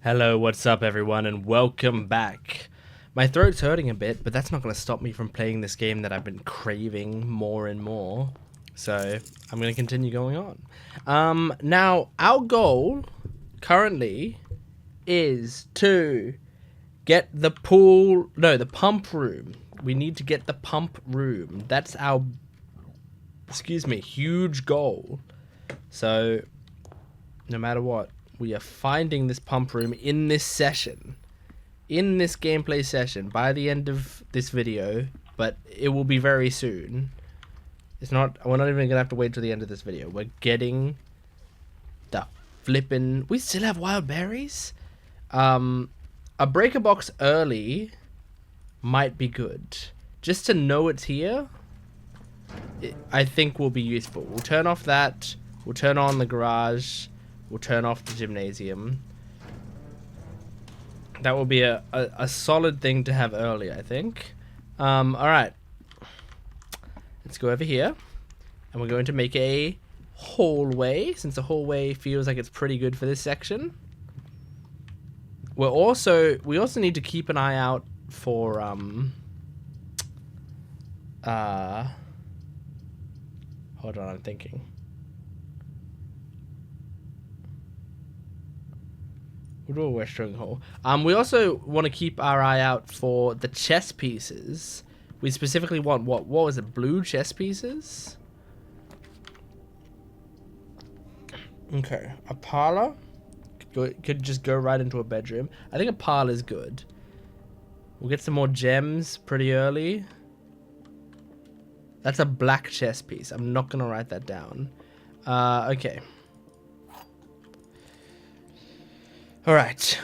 Hello, what's up everyone, and welcome back. My throat's hurting a bit, but that's not going to stop me from playing this game that I've been craving more and more. So, I'm going to continue going on. Now, our goal currently is to get the pump room. We need to get the pump room. That's our, huge goal. So, no matter what, we are finding this pump room in this session, in this gameplay session, by the end of this video, but it will be very soon. We're not even gonna have to wait till the end of this video. We're getting the flippin', we still have wild berries? A breaker box early might be good. Just to know it's here, I think will be useful. We'll turn off that, we'll turn on the garage, we'll turn off the gymnasium. That will be a solid thing to have early, I think. Alright. Let's go over here. And we're going to make a hallway, since the hallway feels like it's pretty good for this section. We also need to keep an eye out for, hold on, I'm thinking. We'll do a western hole. We also want to keep our eye out for the chess pieces. We specifically want what was it? Blue chess pieces? Okay, a parlor could just go right into a bedroom. I think a parlor is good. We'll get some more gems pretty early. That's a black chess piece. I'm not gonna write that down. Okay. All right.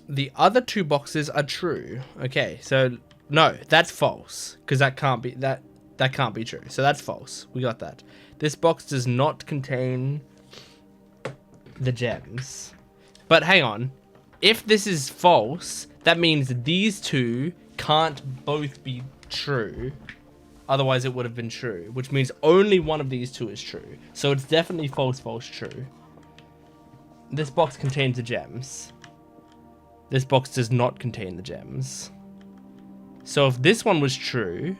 The other two boxes are true. Okay, so no, that's false because that can't be true. So that's false. We got that. This box does not contain the gems. But hang on. If this is false, that means these two can't both be true. Otherwise it would have been true, which means only one of these two is true. So it's definitely false, false, true. This box contains the gems. This box does not contain the gems. So if this one was true...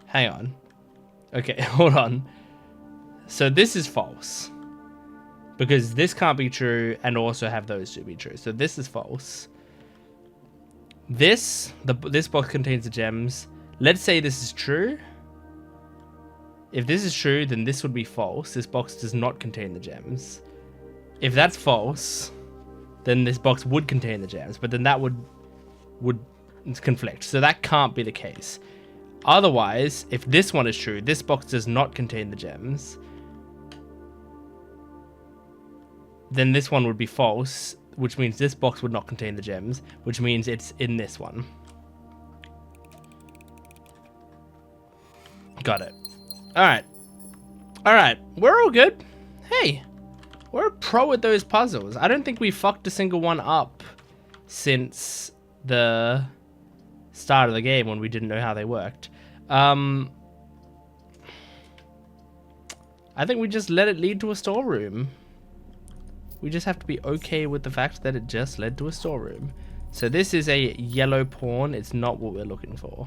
Hang on. Okay, hold on. So this is false. Because this can't be true and also have those two be true. So this is false. This box contains the gems. Let's say this is true. If this is true, then this would be false. This box does not contain the gems. If that's false, then this box would contain the gems, but then that would conflict. So that can't be the case. Otherwise, if this one is true, this box does not contain the gems, then this one would be false, which means this box would not contain the gems, which means it's in this one. Got it. Alright, we're all good. Hey, we're a pro at those puzzles. I don't think we fucked a single one up since the start of the game when we didn't know how they worked. I think we just let it lead to a storeroom. We just have to be okay with the fact that it just led to a storeroom. So this is a yellow pawn. It's not what we're looking for.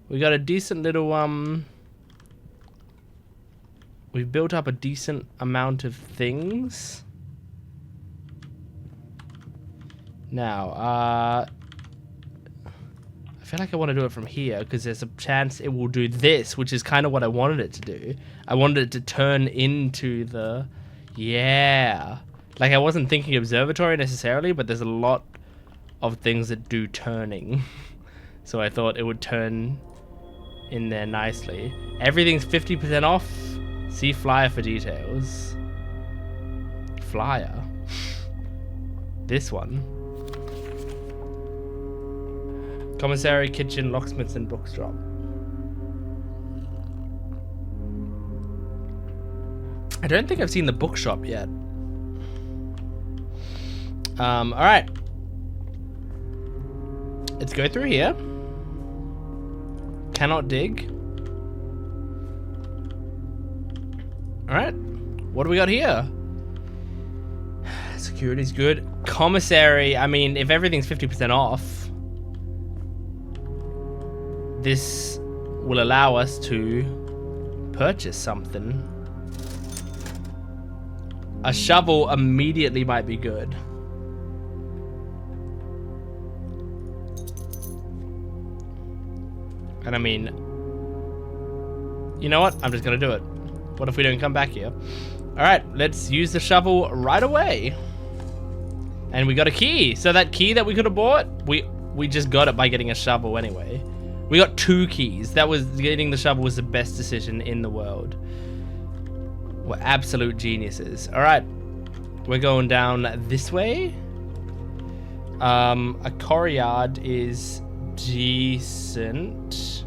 We got a decent little, we've built up a decent amount of things. Now, I feel like I want to do it from here because there's a chance it will do this, which is kind of what I wanted it to do. I wanted it to turn into the, yeah. Like I wasn't thinking observatory necessarily, but there's a lot of things that do turning. So I thought it would turn in there nicely. Everything's 50% off. See flyer for details. Flyer. This one. Commissary, kitchen, locksmiths, and bookshop. I don't think I've seen the bookshop yet. Alright. Let's go through here. cannot dig. Alright. What do we got here? Security's good. Commissary, I mean, if everything's 50% off, this will allow us to purchase something. A shovel immediately might be good. And I mean, you know what? I'm just gonna do it. What if we don't come back here? Alright, let's use the shovel right away. And we got a key. So that key that we could have bought, we just got it by getting a shovel anyway. We got 2 keys. That was, getting the shovel was the best decision in the world. We're absolute geniuses. Alright. We're going down this way. A courtyard is decent.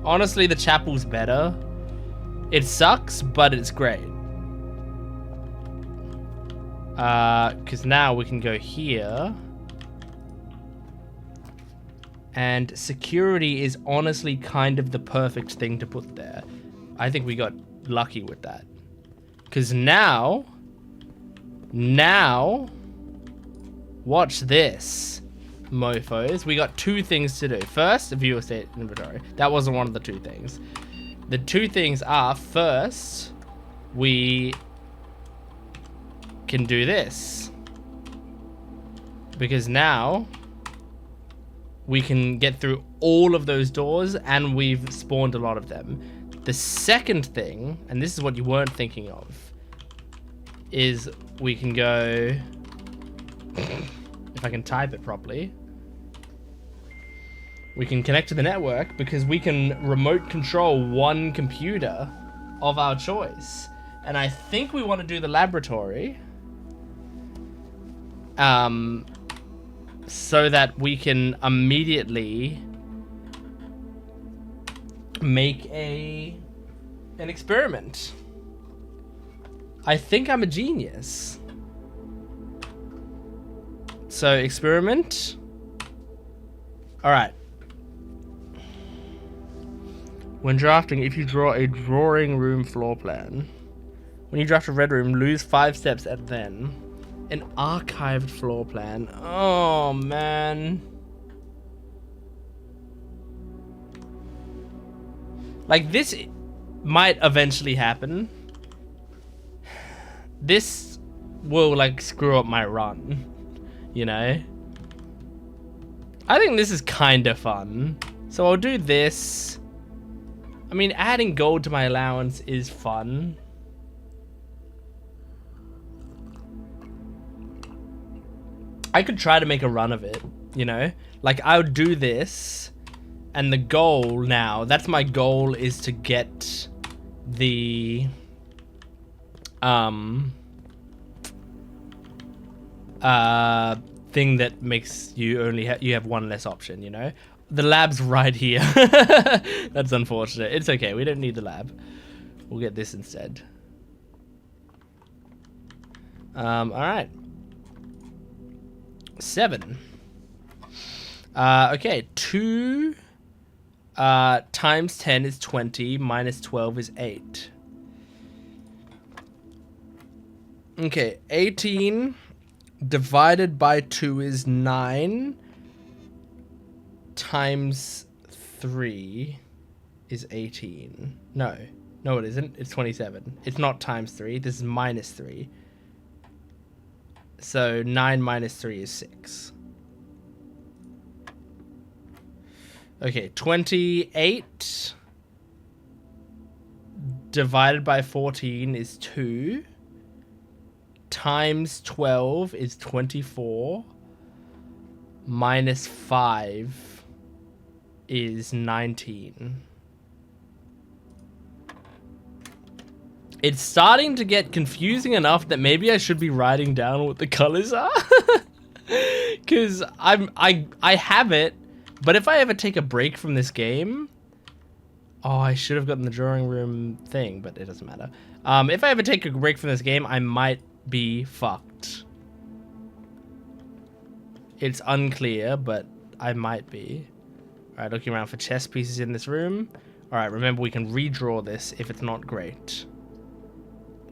Honestly, the chapel's better. It sucks, but it's great. Because now we can go here. And security is honestly kind of the perfect thing to put there. I think we got lucky with that. Because now, watch this, mofos. We got 2 things to do. First, viewer state inventory. That wasn't one of the 2 things. The 2 things are, first, we can do this. Because now we can get through all of those doors and we've spawned a lot of them. The second thing, and this is what you weren't thinking of, is we can go, if I can type it properly, we can connect to the network because we can remote control one computer of our choice. And I think we want to do the laboratory. So that we can immediately make an experiment. I think I'm a genius. So experiment. All right. When drafting, if you draw a drawing room floor plan, when you draft a red room, lose 5 steps and then an archived floor plan. Oh, man. Like, this might eventually happen. This will, like, screw up my run. You know? I think this is kind of fun. So I'll do this. I mean, adding gold to my allowance is fun. I could try to make a run of it, you know? Like, I would do this, and the goal now, that's my goal, is to get the, thing that makes you only you have 1 less option, you know? The lab's right here. That's unfortunate. It's okay, we don't need the lab. We'll get this instead. Alright. 7. Okay, 2 times 10 is 20, minus 12 is 8. Okay, 18 divided by 2 is 9, times 3 is 18. No, it isn't. It's 27. It's not times 3. This is minus 3. So 9 minus 3 is 6. Okay, 28 divided by 14 is 2. Times 12 is 24. Minus 5 is 19. It's starting to get confusing enough that maybe I should be writing down what the colors are. Because I have it, but if I ever take a break from this game... Oh, I should have gotten the drawing room thing, but it doesn't matter. If I ever take a break from this game, I might be fucked. It's unclear, but I might be. Alright, looking around for chess pieces in this room. Alright, remember we can redraw this if it's not great.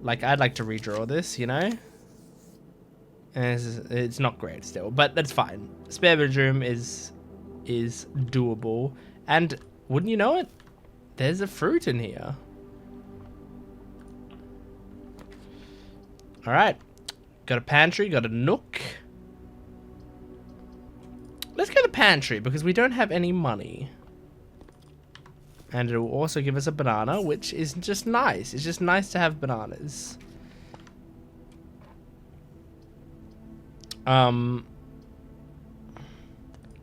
Like, I'd like to redraw this, you know? And it's not great still, but that's fine. Spare bedroom is doable. And wouldn't you know it? There's a fruit in here. Alright. Got a pantry, got a nook. Let's go to the pantry because we don't have any money. And it will also give us a banana, which is just nice. It's just nice to have bananas.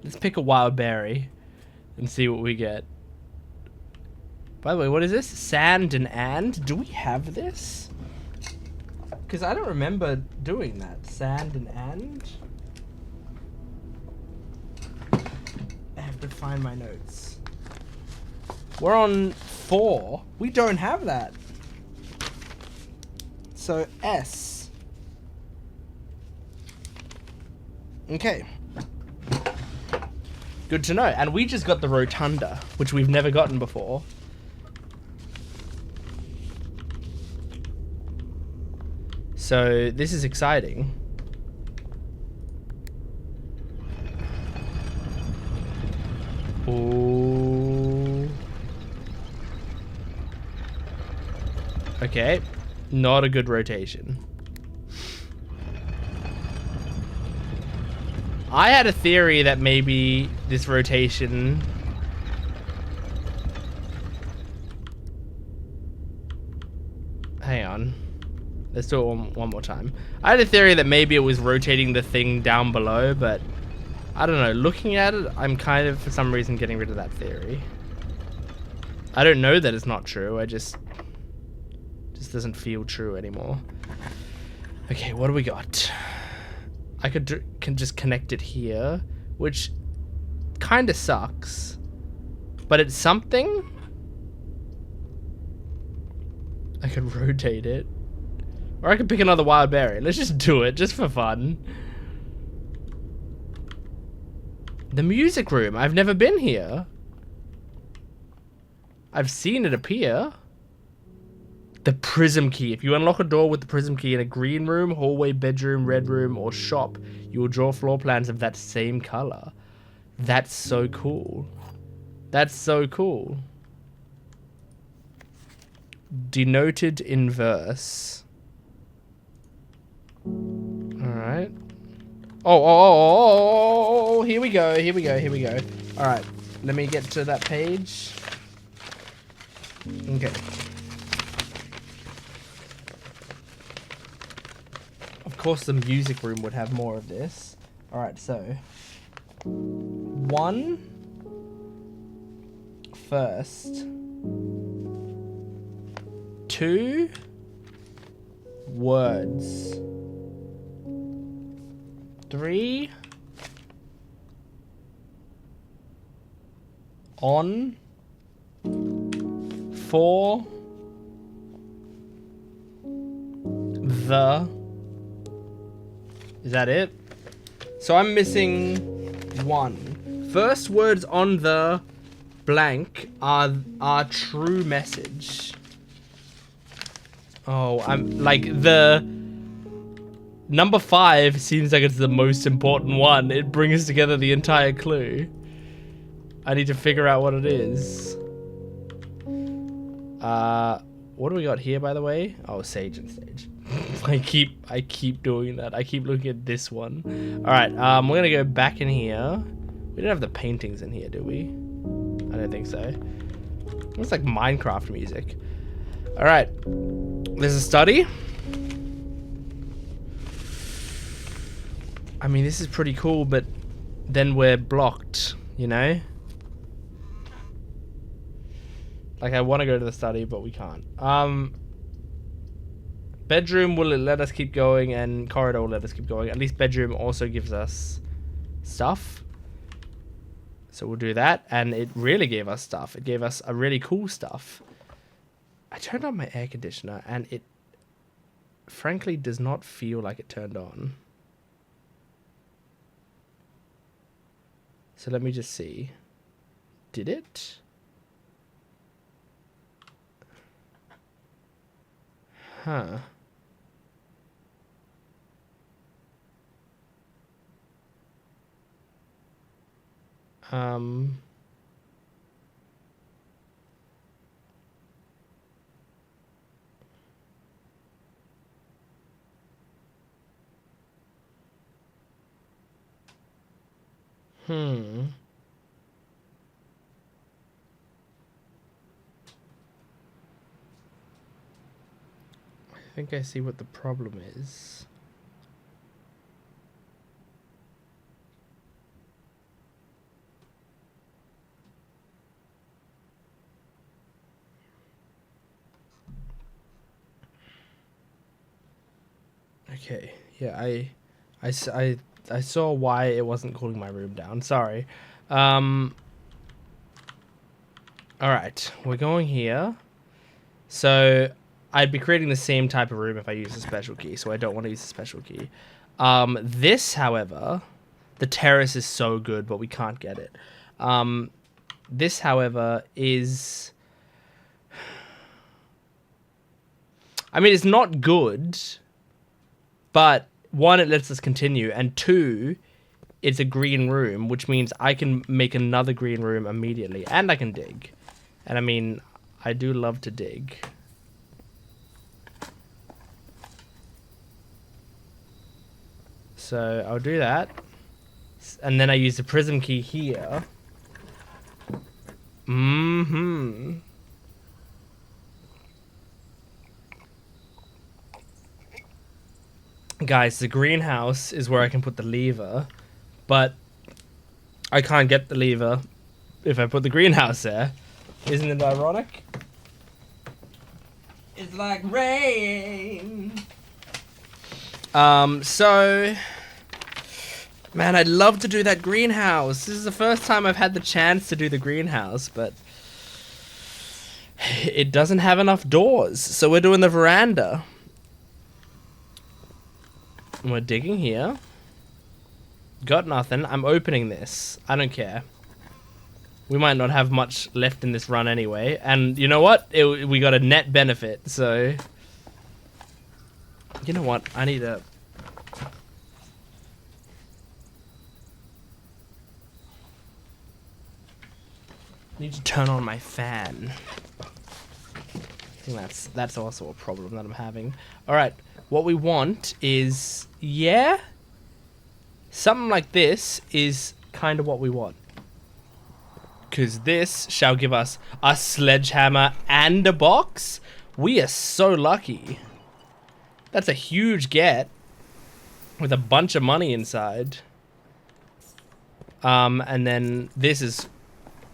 Let's pick a wild berry and see what we get. By the way, what is this? Sand and? Do we have this? Because I don't remember doing that. Sand and? I have to find my notes. We're on 4. We don't have that. So S. Okay. Good to know. And we just got the rotunda, which we've never gotten before. So this is exciting. Ooh. Okay. Not a good rotation. I had a theory that maybe this rotation... Hang on. Let's do it one more time. I had a theory that maybe it was rotating the thing down below, but I don't know. Looking at it, I'm kind of, for some reason, getting rid of that theory. I don't know that it's not true. I just doesn't feel true anymore. Okay, what do we got? I can just connect it here, which kind of sucks, but it's something. I could rotate it. Or I could pick another wild berry. Let's just do it, just for fun. The music room. I've never been here. I've seen it appear. The prism key. If you unlock a door with the prism key in a green room, hallway, bedroom, red room, or shop, you will draw floor plans of that same color. That's so cool. That's so cool. Denoted in verse. Alright. Oh, here we go, here we go, here we go. Alright, let me get to that page. Okay. Of course the music room would have more of this. Alright, so 1 first, 2 words, 3 on, 4 the. Is that it? So I'm missing 1. First words on the blank are true message. Oh, I'm like the number 5 seems like it's the most important one. It brings together the entire clue. I need to figure out what it is. What do we got here, by the way? Oh, Sage and Stage. I keep doing that. I keep looking at this one. All right, we're gonna go back in here. We don't have the paintings in here, do we? I don't think so. It's like Minecraft music. All right, there's a study. I mean, this is pretty cool, but then we're blocked, you know? Like, I want to go to the study, but we can't. Bedroom will let us keep going, and corridor will let us keep going. At least bedroom also gives us stuff. So we'll do that, and it really gave us stuff. It gave us a really cool stuff. I turned on my air conditioner, and it frankly does not feel like it turned on. So let me just see. Did it? Huh. Hmm. I think I see what the problem is. Okay, yeah, I saw why it wasn't cooling my room down. Sorry. All right, we're going here. So I'd be creating the same type of room if I use a special key, so I don't want to use a special key. This, however, the terrace is so good, but we can't get it. This, however, is... I mean, it's not good, but one, it lets us continue, and two, it's a green room, which means I can make another green room immediately, and I can dig. And I mean, I do love to dig. So I'll do that. And then I use the prism key here. Mm-hmm. Guys, the greenhouse is where I can put the lever, but I can't get the lever if I put the greenhouse there. Isn't it ironic? It's like rain. So... Man, I'd love to do that greenhouse. This is the first time I've had the chance to do the greenhouse, but... it doesn't have enough doors, so we're doing the veranda. And we're digging here. Got nothing. I'm opening this. I don't care. We might not have much left in this run anyway. And you know what? We got a net benefit, so... You know what? I need a... need to turn on my fan. I think that's also a problem that I'm having. Alright, what we want is... Yeah? Something like this is kind of what we want. Because this shall give us a sledgehammer and a box. We are so lucky. That's a huge get. With a bunch of money inside. And then this is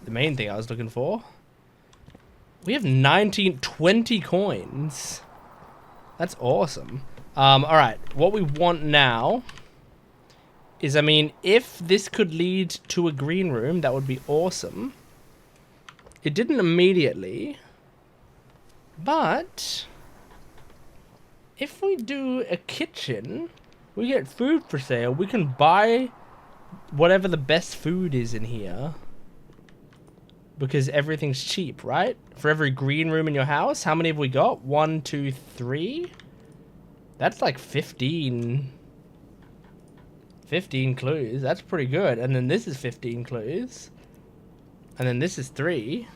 the main thing I was looking for. We have 20 coins. That's awesome. Alright, what we want now is, I mean, if this could lead to a green room, that would be awesome. It didn't immediately, but if we do a kitchen, we get food for sale. We can buy whatever the best food is in here because everything's cheap, right? For every green room in your house, how many have we got? 1, 2, 3. That's like 15 clues. That's pretty good. And then this is 15 clues. And then this is 3.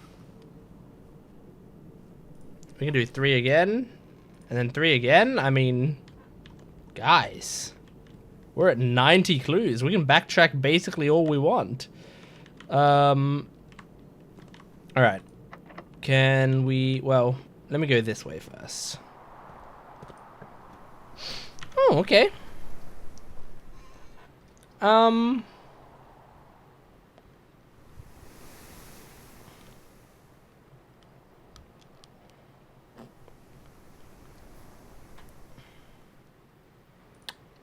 We can do 3 again. And then 3 again. I mean, guys, we're at 90 clues. We can backtrack basically all we want. Alright. Can we... Well, let me go this way first. Oh, okay.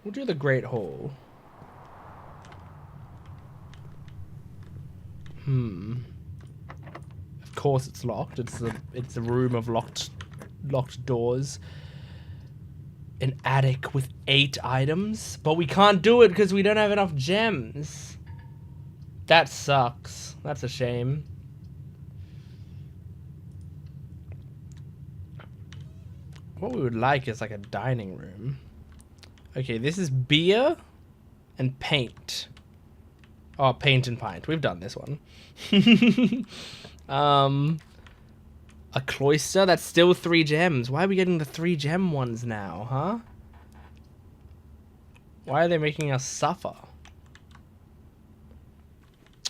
We'll do the Great Hall. Of course it's locked. It's a room of locked doors. An attic with 8 items, but we can't do it because we don't have enough gems. That sucks. That's a shame. What we would like is like a dining room. Okay, this is beer and paint. Oh, paint and pint. We've done this one. A cloister. That's still 3 gems. Why are we getting the 3 gem ones now, huh? Why are they making us suffer?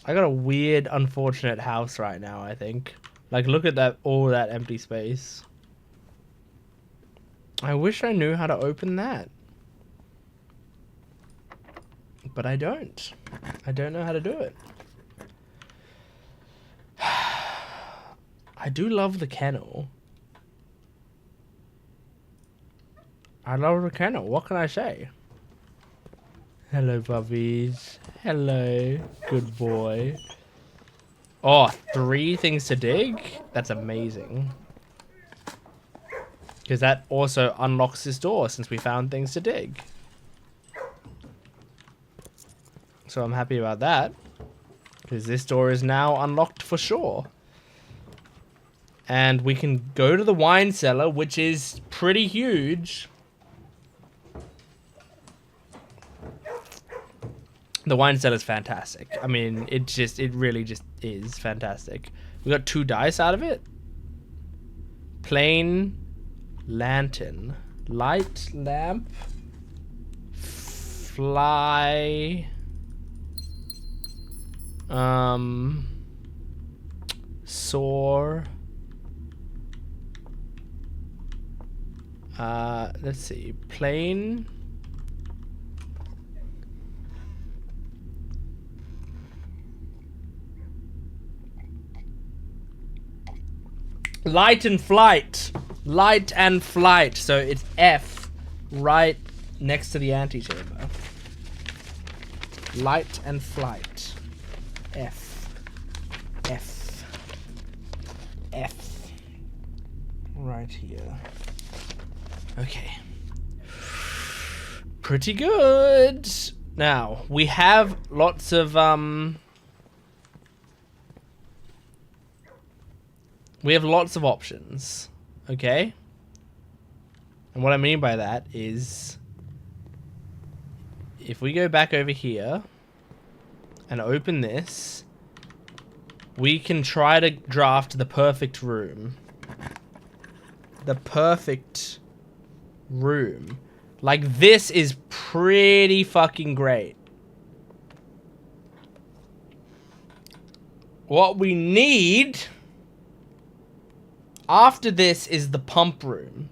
I got a weird, unfortunate house right now, I think. Like, look at that, all that empty space. I wish I knew how to open that. But I don't. I don't know how to do it. I do love the kennel. I love the kennel. What can I say? Hello, puppies. Hello. Good boy. Oh, 3 things to dig? That's amazing. Because that also unlocks this door since we found things to dig. So I'm happy about that. Because this door is now unlocked for sure. And we can go to the wine cellar, which is pretty huge. The wine cellar is fantastic. I mean, it really just is fantastic. We got 2 dice out of it. Plain lantern. Light lamp. Fly. Soar. Let's see. Plain. Light and flight. Light and flight. So it's F right next to the antechamber. Light and flight. F. F. F. Right here. Okay. Pretty good. Now, we have lots of, we have lots of options, okay? And what I mean by that is, if we go back over here and open this, we can try to draft the perfect room. The perfect room. Like, this is pretty fucking great. What we need after this is the pump room.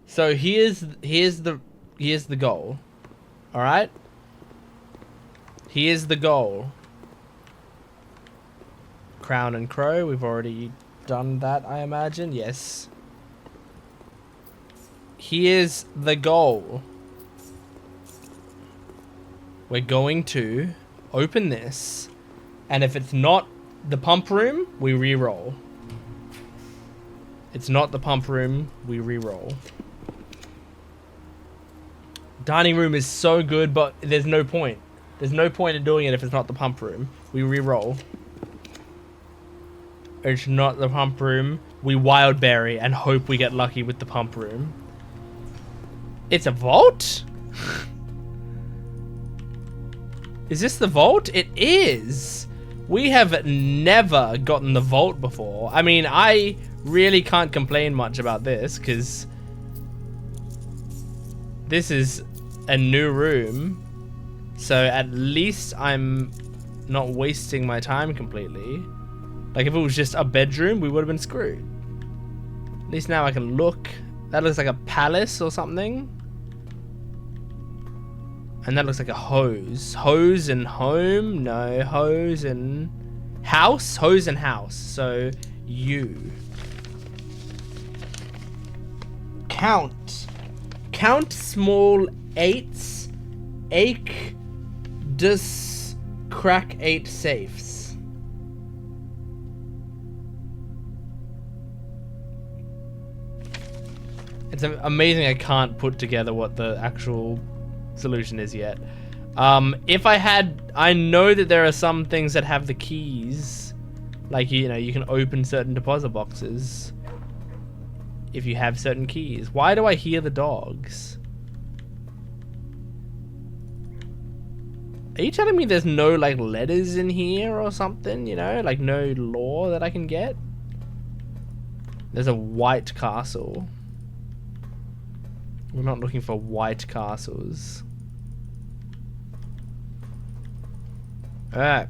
So here's the goal. All right? Here's the goal. Crown and Crow, we've already done that, I imagine. Yes. Here's the goal. We're going to open this, and if it's not the pump room, we re-roll. It's not the pump room, we re-roll. Dining room is so good, but there's no point. There's no point in doing it if it's not the pump room. We re-roll. It's not the pump room. We wildberry and hope we get lucky with the pump room. It's a vault? Is this the vault? It is. We have never gotten the vault before. I mean, I really can't complain much about this because this is a new room. So at least I'm not wasting my time completely. Like, if it was just a bedroom, we would have been screwed. At least now I can look. That looks like a palace or something. And that looks like a hose. Hose and home? No, hose and house? Hose and house. So, you. Count. Count small 8s. Ache. Dus. Crack 8 safes. It's amazing I can't put together what the actual solution is yet. If I know that there are some things that have the keys, like, you know, you can open certain deposit boxes if you have certain keys. Why do I hear the dogs? Are you telling me there's no, like, letters in here or something, you know? Like, no lore that I can get? There's a white castle. We're not looking for white castles. Alright.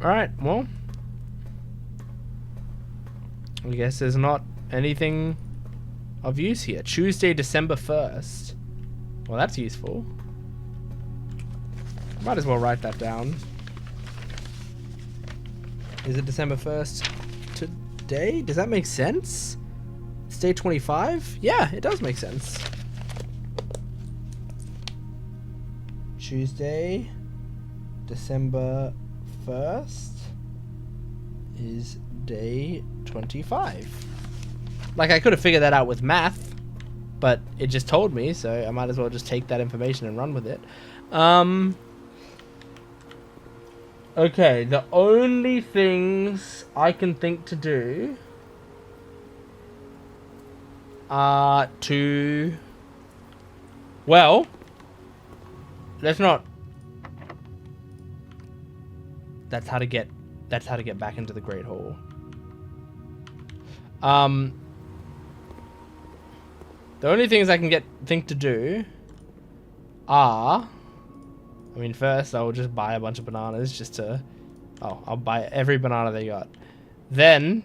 Alright, well. I guess there's not anything of use here. Tuesday, December 1st. Well, that's useful. Might as well write that down. Is it December 1st today? Does that make sense? It's day 25? Yeah, it does make sense. Tuesday, December 1st is day 25. Like, I could have figured that out with math, but it just told me, so I might as well just take that information and run with it. Okay, the only things I can think to do are to... Well, let's not... That's how to get back into the Great Hall. The only things I can think to do are... I mean, first, I will just buy a bunch of bananas just to... Oh, I'll buy every banana they got. Then,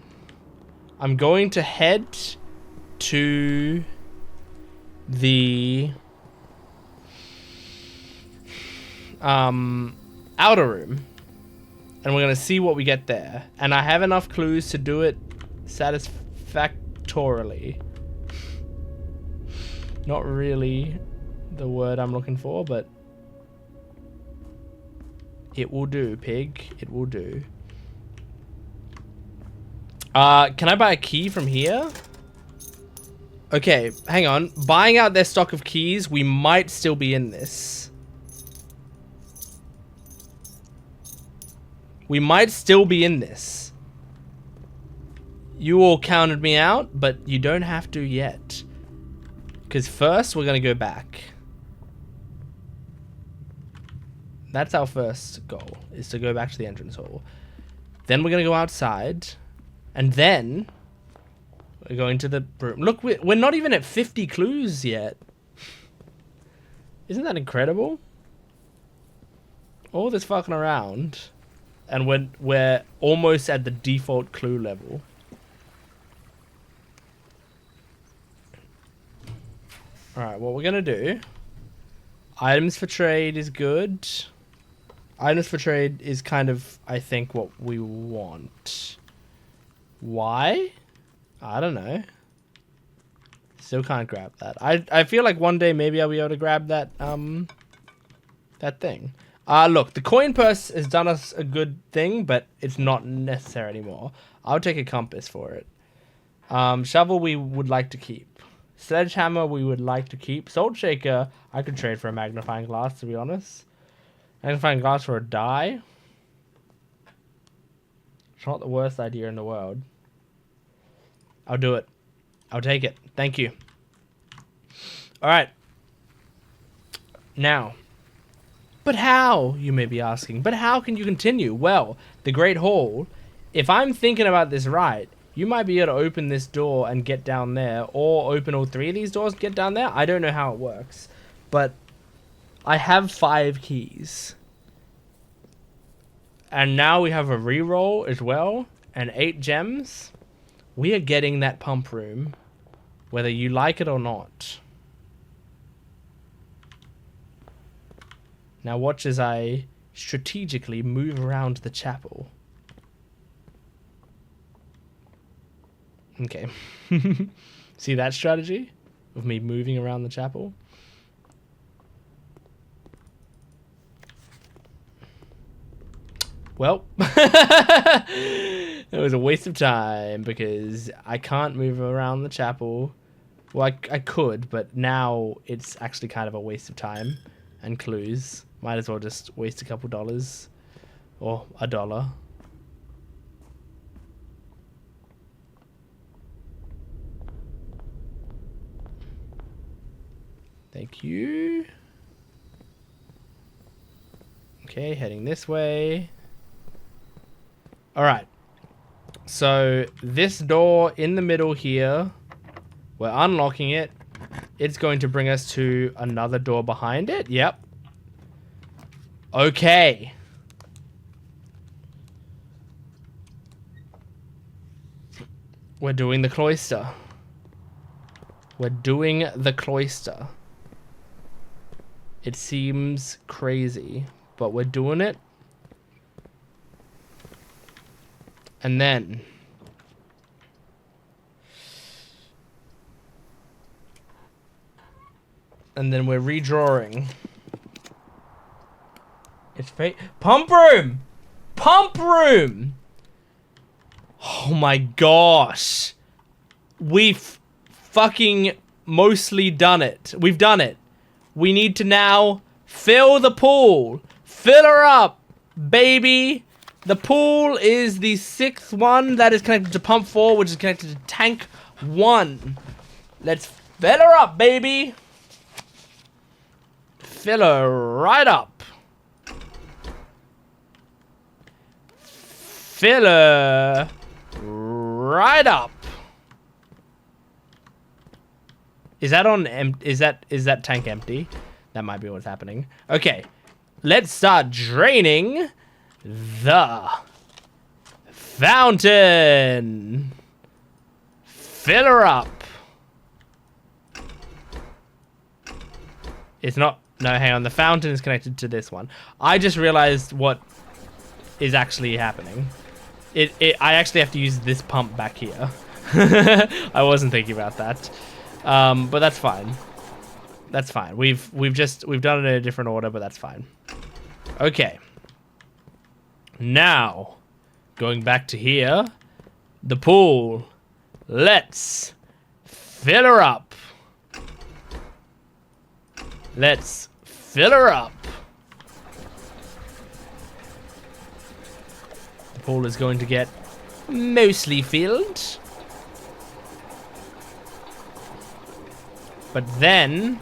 I'm going to head to the... outer room. And we're going to see what we get there. And I have enough clues to do it satisfactorily. Not really the word I'm looking for, but... It will do, pig. It will do. Can I buy a key from here? Okay, hang on. Buying out their stock of keys, we might still be in this. We might still be in this. You all counted me out, but you don't have to yet. Because first, we're going to go back. That's our first goal, is to go back to the entrance hall. Then we're going to go outside. And then we're going to the room. Look, we're not even at 50 clues yet. Isn't that incredible? All this fucking around. And we're almost at the default clue level. Alright, what we're going to do... Items for trade is good. Items for trade is kind of, I think, what we want. Why? I don't know. Still can't grab that. I feel like one day maybe I'll be able to grab that that thing. Look, the coin purse has done us a good thing, but it's not necessary anymore. I'll take a compass for it. Shovel we would like to keep. Sledgehammer we would like to keep. Salt shaker I could trade for a magnifying glass, to be honest. Magnifying glass for a die. It's not the worst idea in the world. I'll do it. I'll take it. Thank you. Alright. Now. But how, you may be asking, but how can you continue? Well, the Great Hall, if I'm thinking about this right, you might be able to open this door and get down there, or open all three of these doors and get down there. I don't know how it works, but I have 5 keys. And now we have a reroll as well, and 8 gems. We are getting that pump room, whether you like it or not. Now watch as I strategically move around the chapel. Okay. See that strategy of me moving around the chapel? Well, it was a waste of time because I can't move around the chapel. Well, I could, but now it's actually kind of a waste of time and clues. Might as well just waste a couple dollars. Or $1. Thank you. Okay, heading this way. Alright. So, this door in the middle here, we're unlocking it. It's going to bring us to another door behind it. Yep. Okay. We're doing the cloister. We're doing the cloister. It seems crazy, but we're doing it. And then we're redrawing. It's fake. Pump room! Pump room! Oh my gosh. We've fucking mostly done it. We've done it. We need to now fill the pool. Fill her up, baby. The pool is the 6th one that is connected to pump 4, which is connected to tank 1. Let's fill her up, baby. Fill her right up. Fill her right up. Is that on is that tank empty? That might be what's happening. Okay. Let's start draining the fountain. Fill her up. It's not. No, hang on. The fountain is connected to this one. I just realized what is actually happening. I actually have to use this pump back here. I wasn't thinking about that. But that's fine. That's fine. We've done it in a different order, but that's fine. Okay. Now, going back to here, the pool. Let's fill her up. Let's fill her up. The pool is going to get mostly filled. But then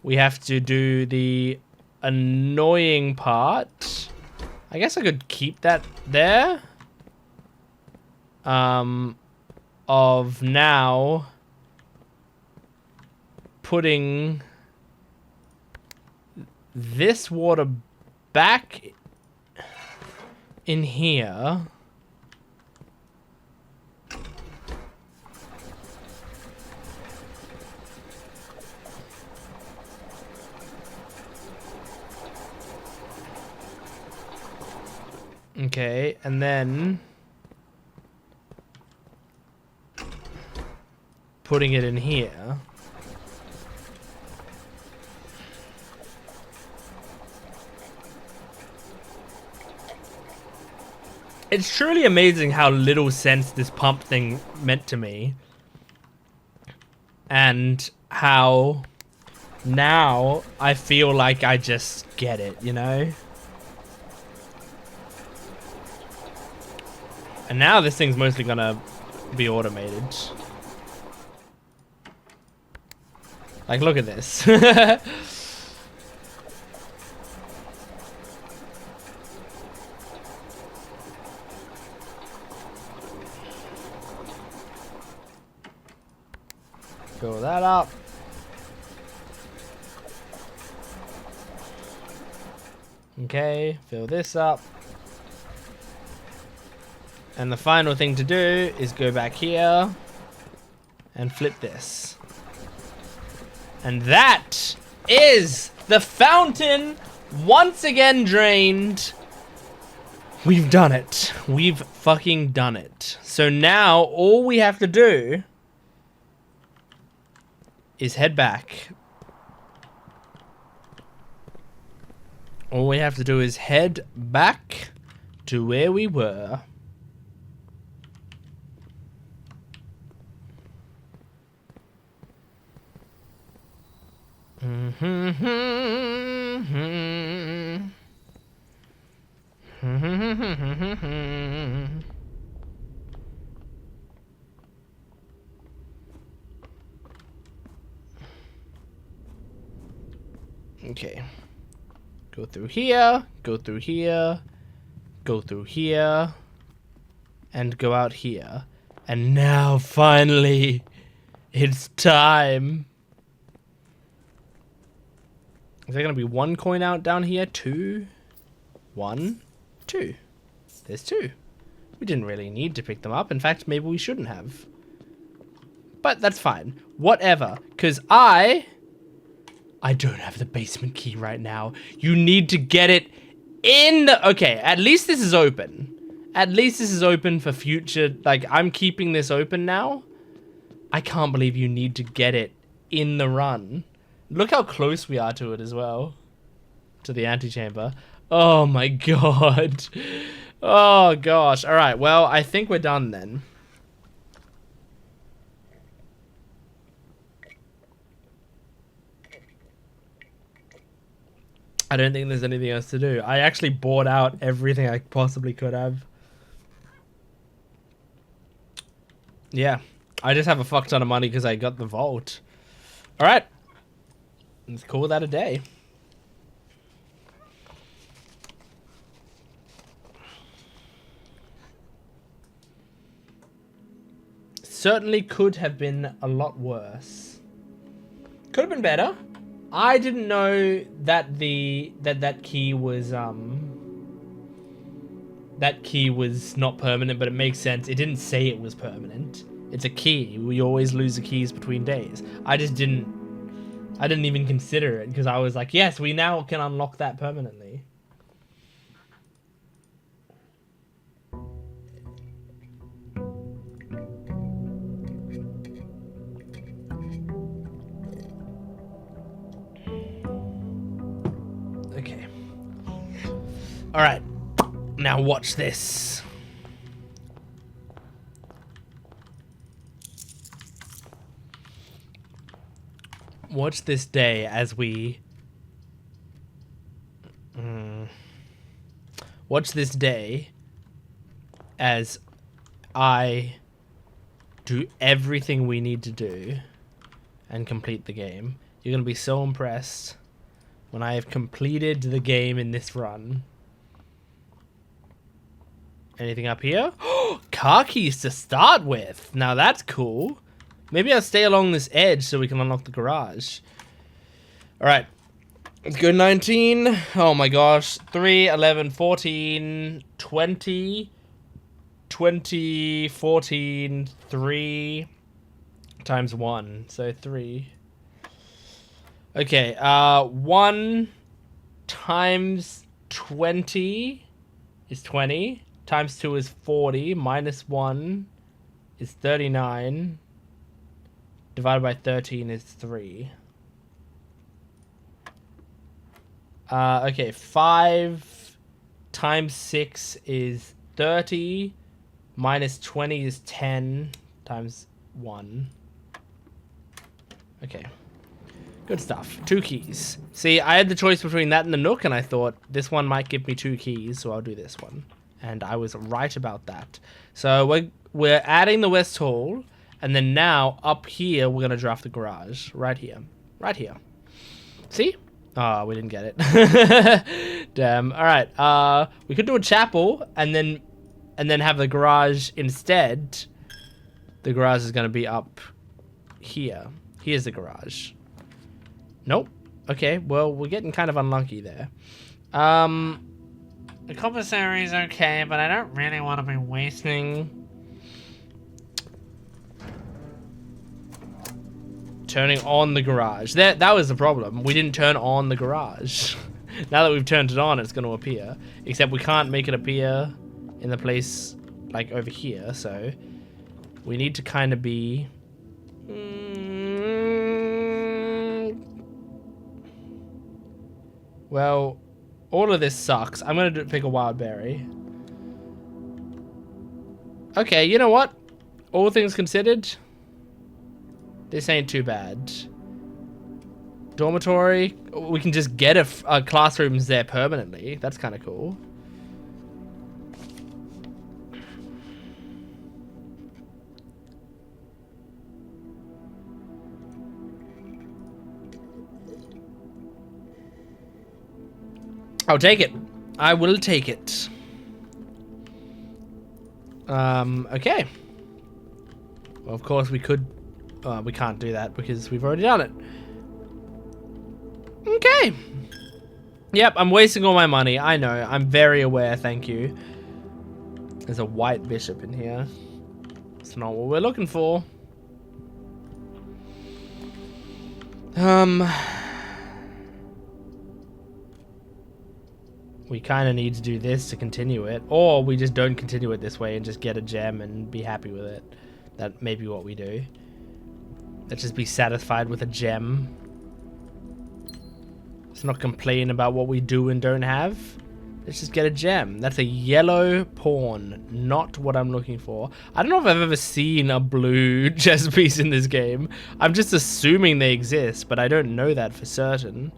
we have to do the annoying part. I guess I could keep that there. Of now putting this water back in here. Okay, and then putting it in here. It's truly amazing how little sense this pump thing meant to me. And how now I feel like I just get it, you know? And now this thing's mostly gonna be automated. Like, look at this. Fill that up. Okay, fill this up. And the final thing to do is go back here and flip this. And that is the fountain once again drained. We've done it. We've fucking done it. So now all we have to do is head back. All we have to do is head back to where we were. Okay. Go through here, go through here, go through here, and go out here. And now, finally, it's time. Is there gonna be 1 coin out down here? 2? 1? 2. There's 2. We didn't really need to pick them up. In fact, maybe we shouldn't have. But that's fine. Whatever. Because I don't have the basement key right now. You need to get it in the... Okay, at least this is open. At least this is open for future... Like, I'm keeping this open now. I can't believe you need to get it in the run. Look how close we are to it as well. To the antechamber. Oh my god. Oh gosh. Alright, well, I think we're done then. I don't think there's anything else to do. I actually bought out everything I possibly could have. Yeah. I just have a fuck ton of money because I got the vault. Alright. Let's call that a day. Certainly could have been a lot worse. Could have been better. I didn't know that that key was not permanent, but it makes sense. It didn't say it was permanent. It's a key. We always lose the keys between days. I didn't even consider it because I was like, yes, we now can unlock that permanently. Okay. All right. Now watch this. Watch this day as we... Watch this day as I do everything we need to do and complete the game. You're going to be so impressed when I have completed the game in this run. Anything up here? Car keys to start with. Now that's cool. Maybe I'll stay along this edge so we can unlock the garage. Alright. Let's go 19. Oh my gosh. 3, 11, 14, 20, 20, 14, 3 times 1. So 3. Okay. 1 times 20 is 20. Times 2 is 40. Minus 1 is 39. Divided by 13 is 3. Okay, 5 times 6 is 30. Minus 20 is 10 times 1. Okay. Good stuff. 2 keys. See, I had the choice between that and the Nook, and I thought this one might give me 2 keys, so I'll do this one. And I was right about that. So we're adding the West Hall. And then now, up here, we're going to draft the garage. Right here. Right here. See? Oh, we didn't get it. Damn. All right. We could do a chapel and then have the garage instead. The garage is going to be up here. Here's the garage. Nope. Okay, well, we're getting kind of unlucky there. The commissary is okay, but I don't really want to be wasting... Turning on the garage. That was the problem. We didn't turn on the garage. Now that we've turned it on, it's going to appear. Except we can't make it appear in the place, like, over here. So, we need to kind of be... Well, all of this sucks. I'm going to pick a wild berry. Okay, you know what? All things considered... This ain't too bad. Dormitory. We can just get a classrooms there permanently. That's kind of cool. I'll take it. I will take it. Okay. Well, of course we could. We can't do that because we've already done it. Okay. Yep, I'm wasting all my money. I know. I'm very aware. Thank you. There's a white bishop in here. It's not what we're looking for. We kind of need to do this to continue it, or we just don't continue it this way and just get a gem and be happy with it. That may be what we do. Let's just be satisfied with a gem. Let's not complain about what we do and don't have. Let's just get a gem. That's a yellow pawn. Not what I'm looking for. I don't know if I've ever seen a blue chess piece in this game. I'm just assuming they exist, but I don't know that for certain.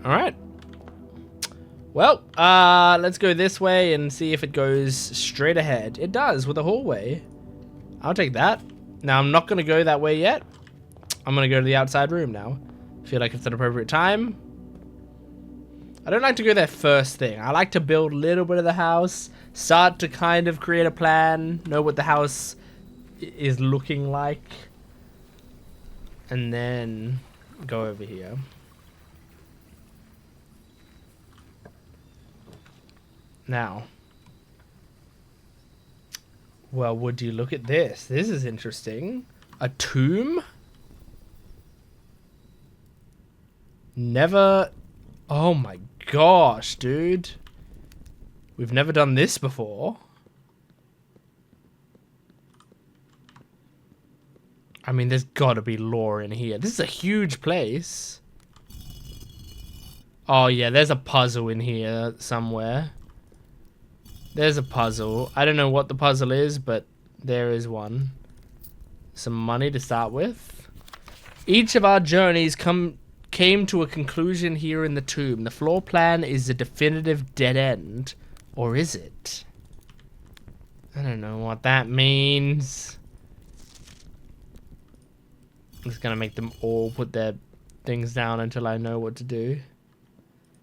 Alright. Well, let's go this way and see if it goes straight ahead. It does, with a hallway. I'll take that. Now, I'm not going to go that way yet. I'm going to go to the outside room now. I feel like it's an appropriate time. I don't like to go there first thing. I like to build a little bit of the house, start to kind of create a plan, know what the house is looking like, and then go over here. Now, well, would you look at this? This is interesting. A tomb? Never... Oh my gosh, dude. We've never done this before. I mean, there's gotta be lore in here. This is a huge place. Oh yeah, there's a puzzle in here somewhere. There's a puzzle. I don't know what the puzzle is, but there is one. Some money to start with. Each of our journeys came to a conclusion here in the tomb. The floor plan is a definitive dead end. Or is it? I don't know what that means. I'm just gonna make them all put their things down until I know what to do.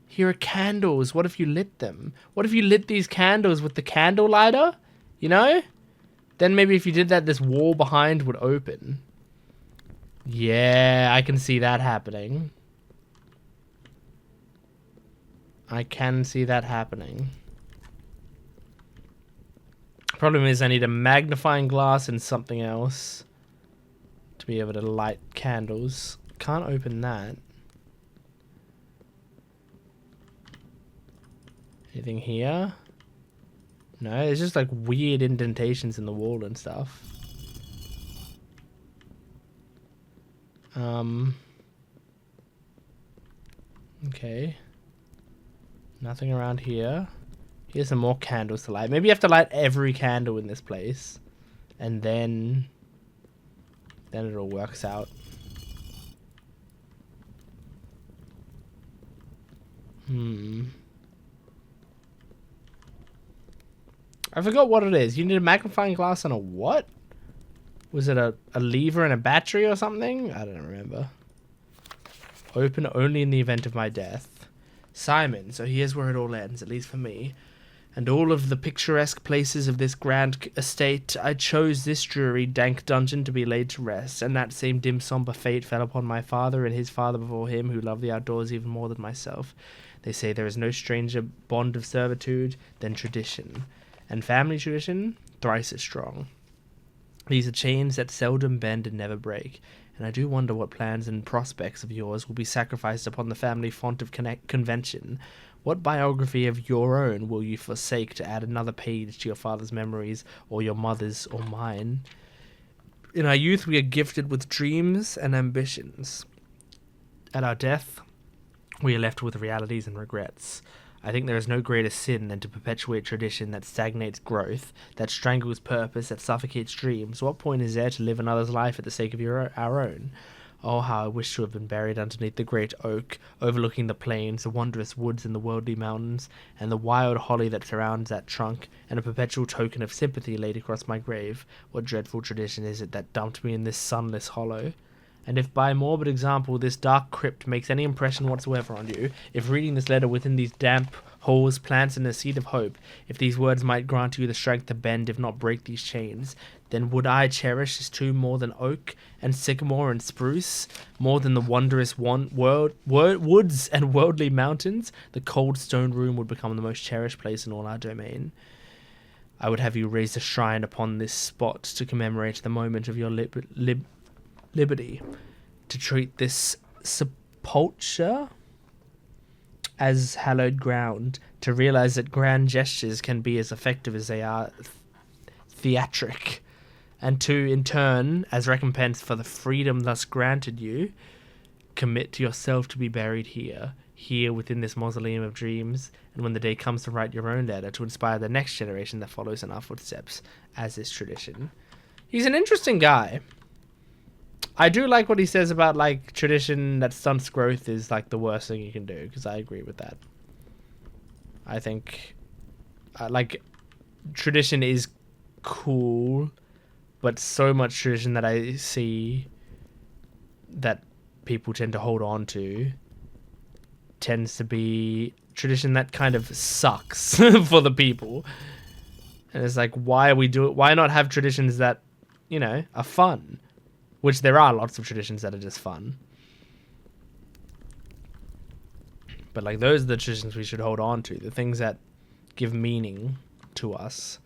Here are candles. What if you lit them? What if you lit these candles with the candle lighter? You know? Then maybe if you did that, this wall behind would open. Yeah, I can see that happening. I can see that happening. Problem is I need a magnifying glass and something else to be able to light candles. Can't open that. Anything here? No, it's just like weird indentations in the wall and stuff. Okay. Nothing around here. Here's some more candles to light. Maybe you have to light every candle in this place. And then it all works out. I forgot what it is. You need a magnifying glass and a what? Was it a lever and a battery or something? I don't remember. Open only in the event of my death. Simon, so here's where it all ends, at least for me. And all of the picturesque places of this grand estate, I chose this dreary, dank dungeon to be laid to rest, and that same dim, somber fate fell upon my father and his father before him, who loved the outdoors even more than myself. They say there is no stranger bond of servitude than tradition. And family tradition, thrice as strong. These are chains that seldom bend and never break, and I do wonder what plans and prospects of yours will be sacrificed upon the family font of convention. What biography of your own will you forsake to add another page to your father's memories, or your mother's, or mine? In our youth we are gifted with dreams and ambitions. At our death, we are left with realities and regrets. I think there is no greater sin than to perpetuate tradition that stagnates growth, that strangles purpose, that suffocates dreams. What point is there to live another's life at the sake of our own? Oh, how I wish to have been buried underneath the great oak, overlooking the plains, the wondrous woods and the worldly mountains, and the wild holly that surrounds that trunk, and a perpetual token of sympathy laid across my grave. What dreadful tradition is it that dumped me in this sunless hollow? And if by morbid example this dark crypt makes any impression whatsoever on you, if reading this letter within these damp holes plants in a seed of hope, if these words might grant you the strength to bend, if not break these chains, then would I cherish this tomb more than oak and sycamore and spruce, more than the wondrous woods and worldly mountains. The cold stone room would become the most cherished place in all our domain. I would have you raise a shrine upon this spot to commemorate the moment of your liberty, to treat this sepulchre as hallowed ground, to realize that grand gestures can be as effective as they are theatric, and to, in turn, as recompense for the freedom thus granted you, commit to yourself to be buried here within this mausoleum of dreams, and when the day comes to write your own letter, to inspire the next generation that follows in our footsteps, as is tradition. He's an interesting guy. I do like what he says about, like, tradition that stunts growth is, like, the worst thing you can do, because I agree with that. I think, like, tradition is cool, but so much tradition that I see that people tend to hold on to tends to be tradition that kind of sucks for the people. And it's like, why not have traditions that, you know, are fun? Which there are lots of traditions that are just fun. But, like, those are the traditions we should hold on to. The things that give meaning to us.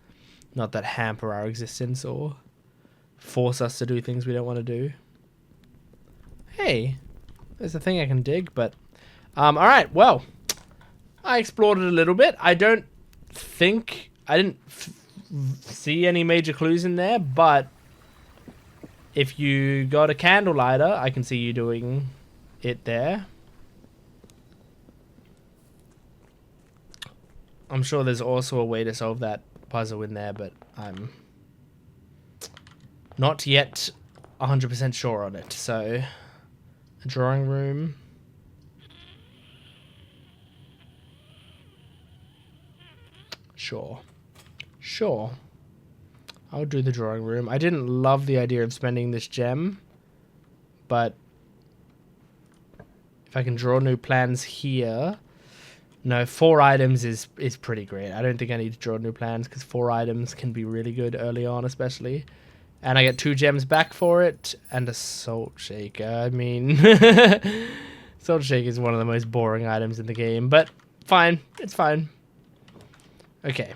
Not that hamper our existence or force us to do things we don't want to do. Hey, there's a thing I can dig, but... alright, well. I explored it a little bit. I didn't see any major clues in there, but... if you got a candle lighter, I can see you doing it there. I'm sure there's also a way to solve that puzzle in there, but I'm not yet 100% sure on it. So, a drawing room. Sure. I'll do the drawing room. I didn't love the idea of spending this gem, but if I can draw new plans here... No, 4 items is pretty great. I don't think I need to draw new plans because 4 items can be really good early on, especially. And I get 2 gems back for it and a salt shaker. I mean, salt shaker is one of the most boring items in the game, but fine. It's fine. Okay.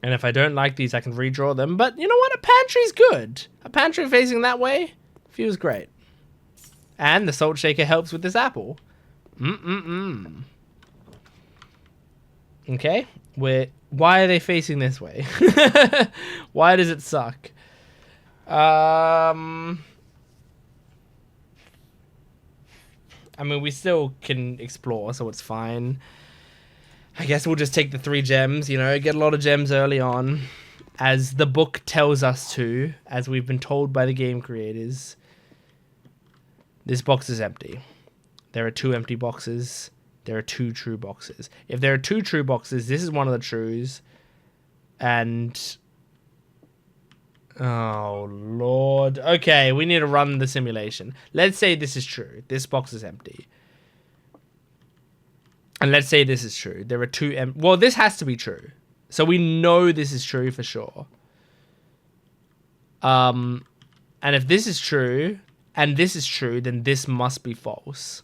And if I don't like these, I can redraw them. But you know what? A pantry's good. A pantry facing that way feels great. And the salt shaker helps with this apple. Okay. Why are they facing this way? Why does it suck? I mean, we still can explore, so it's fine. I guess we'll just take the 3 gems, you know, get a lot of gems early on, as the book tells us to, as we've been told by the game creators. This box is empty. There are 2 empty boxes. There are 2 true boxes. If there are 2 true boxes, this is one of the trues. And... oh, Lord. Okay, we need to run the simulation. Let's say this is true. This box is empty. And let's say this is true. There are 2 well, this has to be true. So we know this is true for sure. And if this is true, and this is true, then this must be false.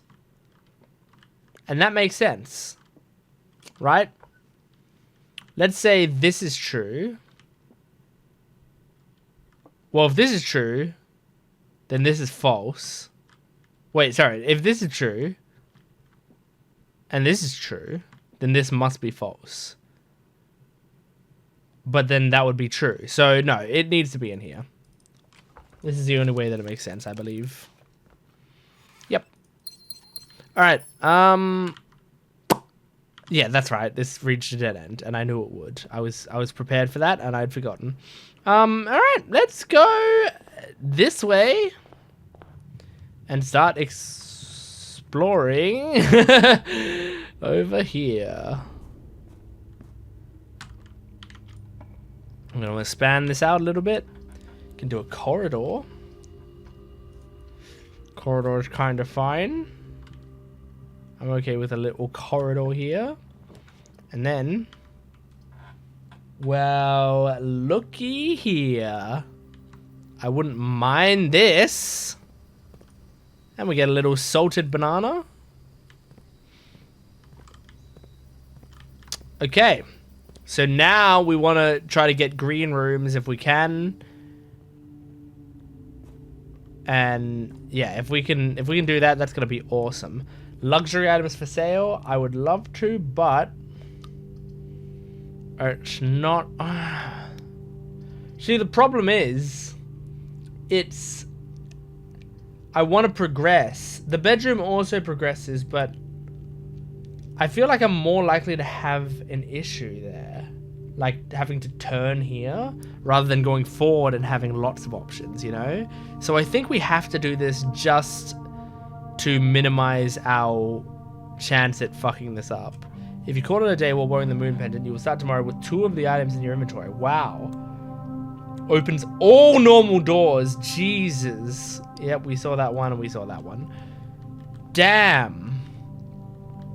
And that makes sense. Right? Let's say this is true. Well, if this is true, then this is false. Wait, sorry. If this is true, and this is true, then this must be false. But then that would be true. So, no, it needs to be in here. This is the only way that it makes sense, I believe. Yep. Alright, Yeah, that's right. This reached a dead end, and I knew it would. I was prepared for that, and I'd forgotten. All right, let's go this way and start exploring over here. I'm gonna expand this out a little bit. Can do a corridor. Corridor is kind of fine. I'm okay with a little corridor here. And then, well, looky here. I wouldn't mind this. And we get a little salted banana. Okay. So now we want to try to get green rooms if we can. And yeah, if we can do that, that's going to be awesome. Luxury items for sale. I would love to, but it's not. See, the problem is, I want to progress. The bedroom also progresses, but I feel like I'm more likely to have an issue there. Like having to turn here rather than going forward and having lots of options, you know? So I think we have to do this just to minimize our chance at fucking this up. If you call it a day while wearing the moon pendant, you will start tomorrow with 2 of the items in your inventory. Wow. Opens all normal doors. Jesus. Yep, we saw that one and we saw that one. Damn.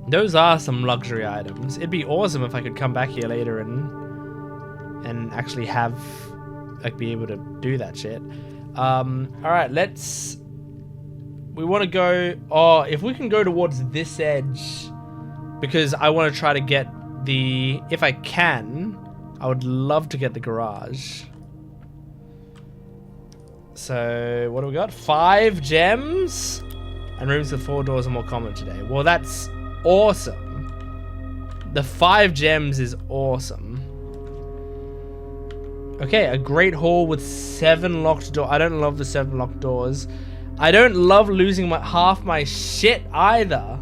Those are some luxury items. It'd be awesome if I could come back here later and actually have, like, be able to do that shit. Alright, we want to go, if we can go towards this edge, because I want to try to get if I can, I would love to get the garage. So, what do we got? 5 gems? And rooms with 4 doors are more common today. Well, that's awesome. The 5 gems is awesome. Okay, a great hall with 7 locked doors. I don't love the 7 locked doors. I don't love losing half my shit either.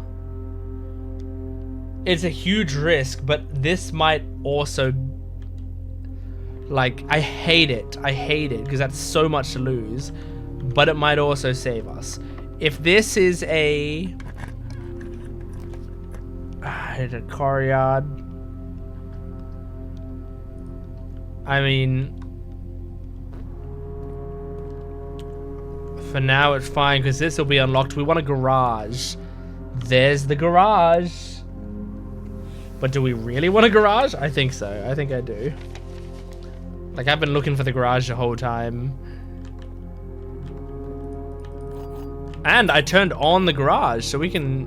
It's a huge risk, but this might also... Like, I hate it. I hate it, because that's so much to lose. But it might also save us. If this is a car yard. I mean, for now it's fine because this will be unlocked. We want a garage. There's the garage. But do we really want a garage? I think so. I think I do. Like, I've been looking for the garage the whole time. And I turned on the garage, so we can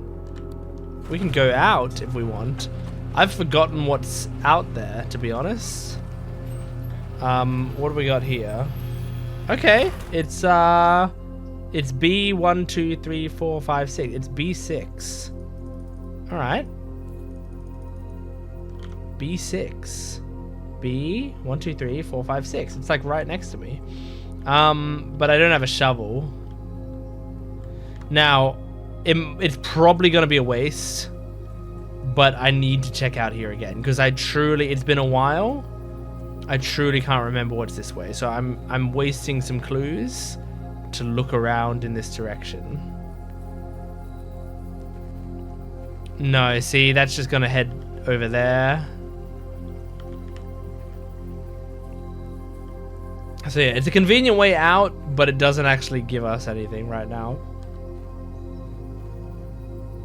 go out if we want. I've forgotten what's out there, to be honest. What do we got here? Okay, it's B1, 2, 3, 4, 5, 6. It's B6. All right. B6. B1, 2, 3, 4, 5, 6. It's like right next to me. But I don't have a shovel. Now, it's probably gonna be a waste, but I need to check out here again because it's been a while. I truly can't remember what's this way, so I'm wasting some clues to look around in this direction. No, see, that's just gonna head over there. So yeah, it's a convenient way out, but it doesn't actually give us anything right now.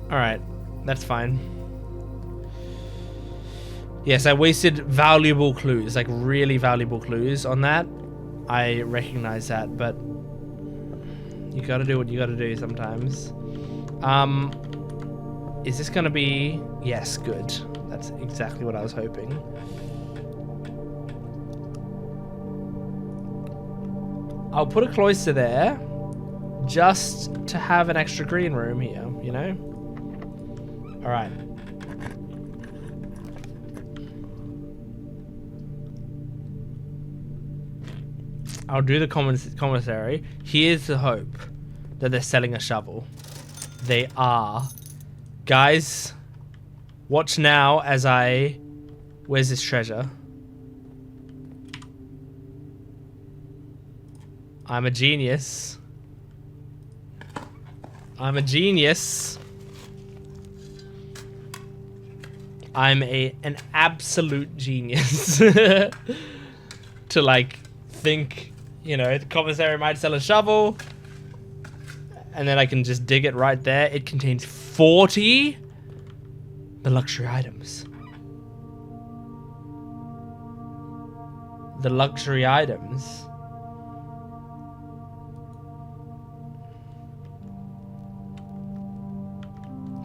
Alright, that's fine. Yes, I wasted valuable clues, like really valuable clues on that. I recognize that, but you gotta do what you gotta do sometimes. Is this gonna be... Yes, good. That's exactly what I was hoping. I'll put a cloister there just to have an extra green room here, you know? Alright. I'll do the commissary. Here's the hope that they're selling a shovel. They are. Guys, Watch now as I... Where's this treasure? I'm a genius. I'm a genius. I'm an absolute genius. To like think, you know, the commissary might sell a shovel. And then I can just dig it right there. It contains 40 the luxury items. The luxury items.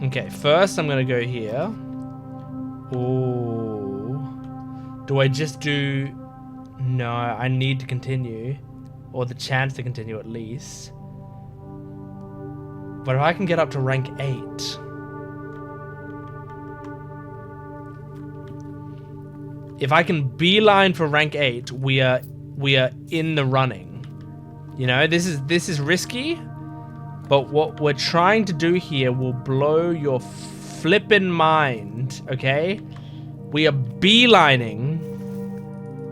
Okay, first I'm gonna go here. Ooh. Do I just do... No, I need to continue. Or the chance to continue at least. But if I can get up to rank 8... If I can beeline for rank 8, we are in the running. You know, this is risky, but what we're trying to do here will blow your flippin' mind, okay? We are beelining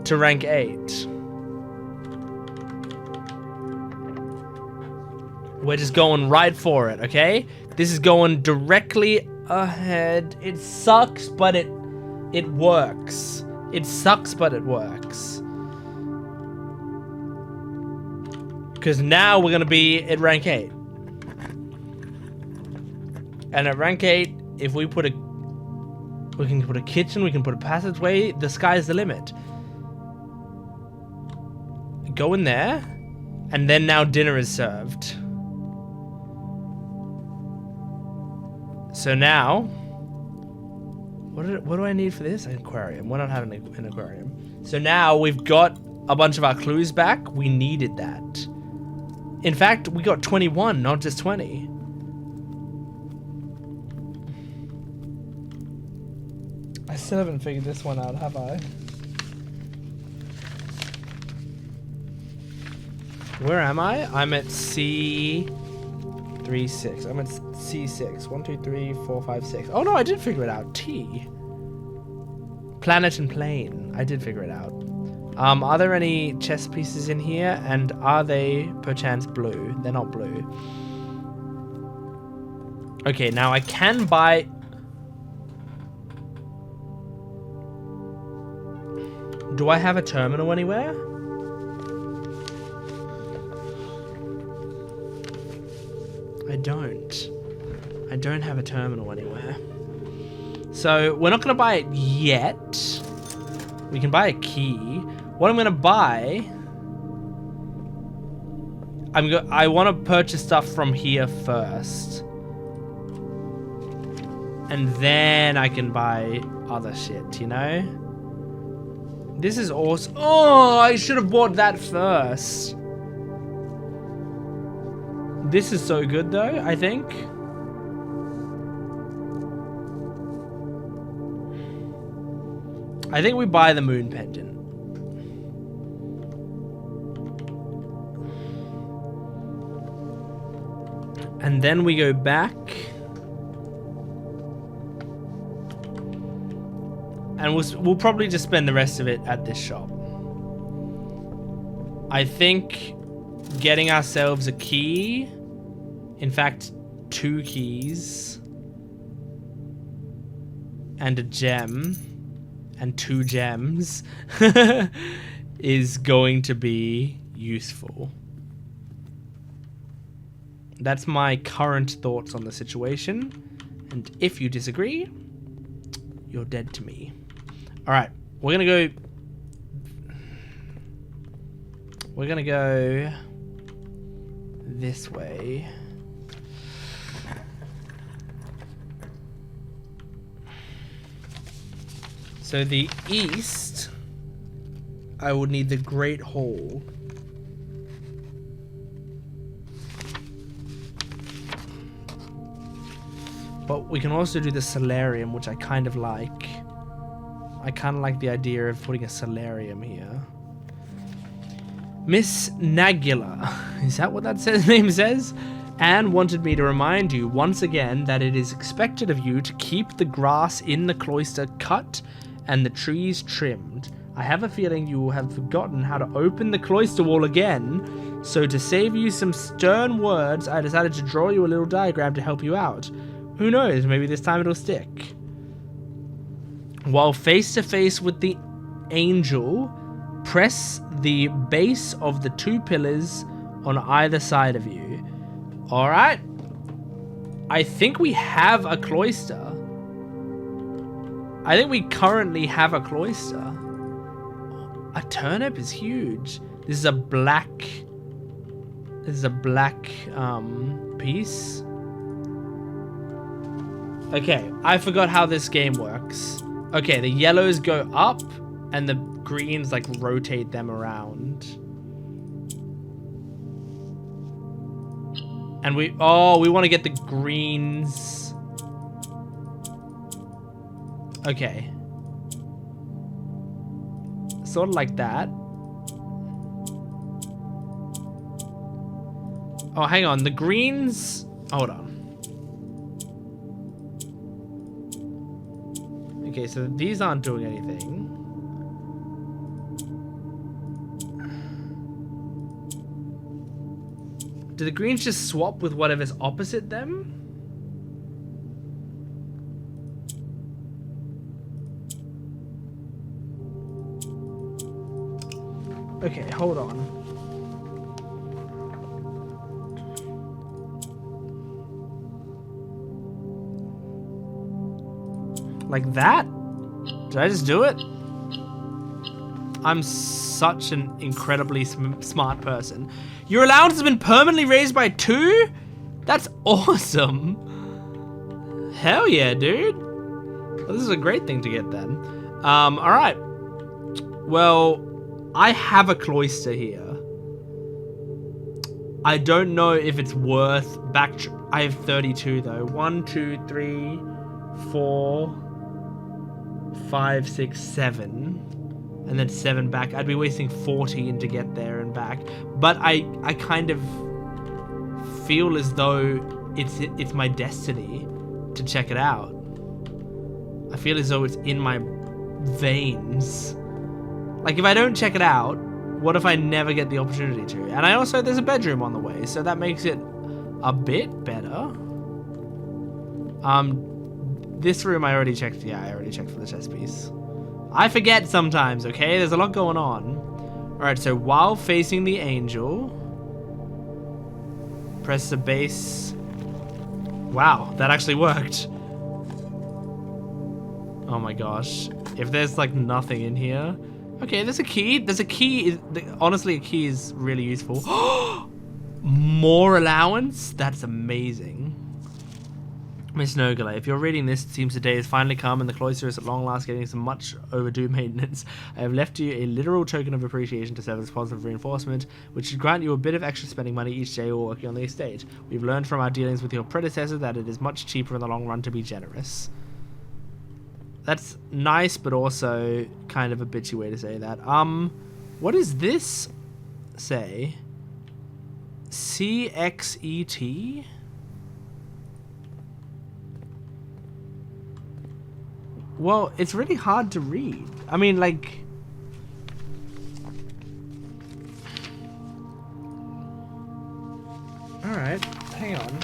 to rank 8. We're just going right for it, okay? This is going directly ahead. It sucks, but it works. It sucks, but it works. Because now we're going to be at rank 8. And at rank 8, if we put a... We can put a kitchen, we can put a passageway. The sky's the limit. Go in there. And then now dinner is served. So now... What do I need for this? An aquarium. We're not having an aquarium. So now we've got a bunch of our clues back. We needed that. In fact, we got 21, not just 20. I still haven't figured this one out, have I? Where am I? I'm at C36. I'm at C6. 1, 2, 3, 4, 5, 6. Oh no, I did figure it out. T. Planet and plane. I did figure it out. Are there any chess pieces in here? And are they perchance blue? They're not blue. Okay, now I can buy... Do I have a terminal anywhere? I don't. I don't have a terminal anywhere. So we're not going to buy it yet. We can buy a key. What I'm going to buy... I want to purchase stuff from here first. And then I can buy other shit, you know? This is awesome. Oh, I should have bought that first. This is so good though, I think. I think we buy the moon pendant. And then we go back. And we'll probably just spend the rest of it at this shop. I think getting ourselves a key, in fact, 2 keys, and a gem, and 2 gems, is going to be useful. That's my current thoughts on the situation. And if you disagree, you're dead to me. Alright, we're gonna go... We're gonna go... this way. So the east, I would need the Great Hall. But we can also do the solarium, which I kind of like. I kind of like the idea of putting a solarium here. Miss Nagula. Is that what that name says? Anne wanted me to remind you once again that it is expected of you to keep the grass in the cloister cut and the trees trimmed. I have a feeling you will have forgotten how to open the cloister wall again, so to save you some stern words, I decided to draw you a little diagram to help you out. Who knows, maybe this time it'll stick. While face to face with the angel, press the base of the 2 pillars on either side of you. Alright. I think we have a cloister. I think we currently have a cloister. A turnip is huge. This is a black piece. Okay, I forgot how this game works. Okay, the yellows go up and the greens like rotate them around. And we want to get the greens. Okay. Sort of like that. Oh, hang on. The greens... Hold on. Okay, so these aren't doing anything. Do the greens just swap with whatever's opposite them? Okay, hold on. Like that? Did I just do it? I'm such an incredibly smart person. Your allowance has been permanently raised by 2? That's awesome. Hell yeah, dude. Well, this is a great thing to get then. Alright. Well, I have a cloister here. I don't know if it's worth I have 32 though. 1, 2, 3, 4, 5, 6, 7. And then 7 back. I'd be wasting 14 to get there and back. But I kind of feel as though it's my destiny to check it out. I feel as though it's in my veins. Like, if I don't check it out, what if I never get the opportunity to? And there's a bedroom on the way, so that makes it a bit better. This room I already checked. Yeah, I already checked for the chess piece. I forget sometimes, okay? There's a lot going on. Alright, so while facing the angel, press the base. Wow, that actually worked. Oh my gosh. If there's like nothing in here. Okay, there's a key. There's a key. Honestly, a key is really useful. More allowance? That's amazing. Miss Nogala, if you're reading this, it seems the day has finally come and the cloister is at long last getting some much overdue maintenance. I have left you a literal token of appreciation to serve as positive reinforcement, which should grant you a bit of extra spending money each day while working on the estate. We've learned from our dealings with your predecessor that it is much cheaper in the long run to be generous. That's nice, but also kind of a bitchy way to say that. What does this say? CXET? Well, it's really hard to read. I mean, like... Alright, hang on.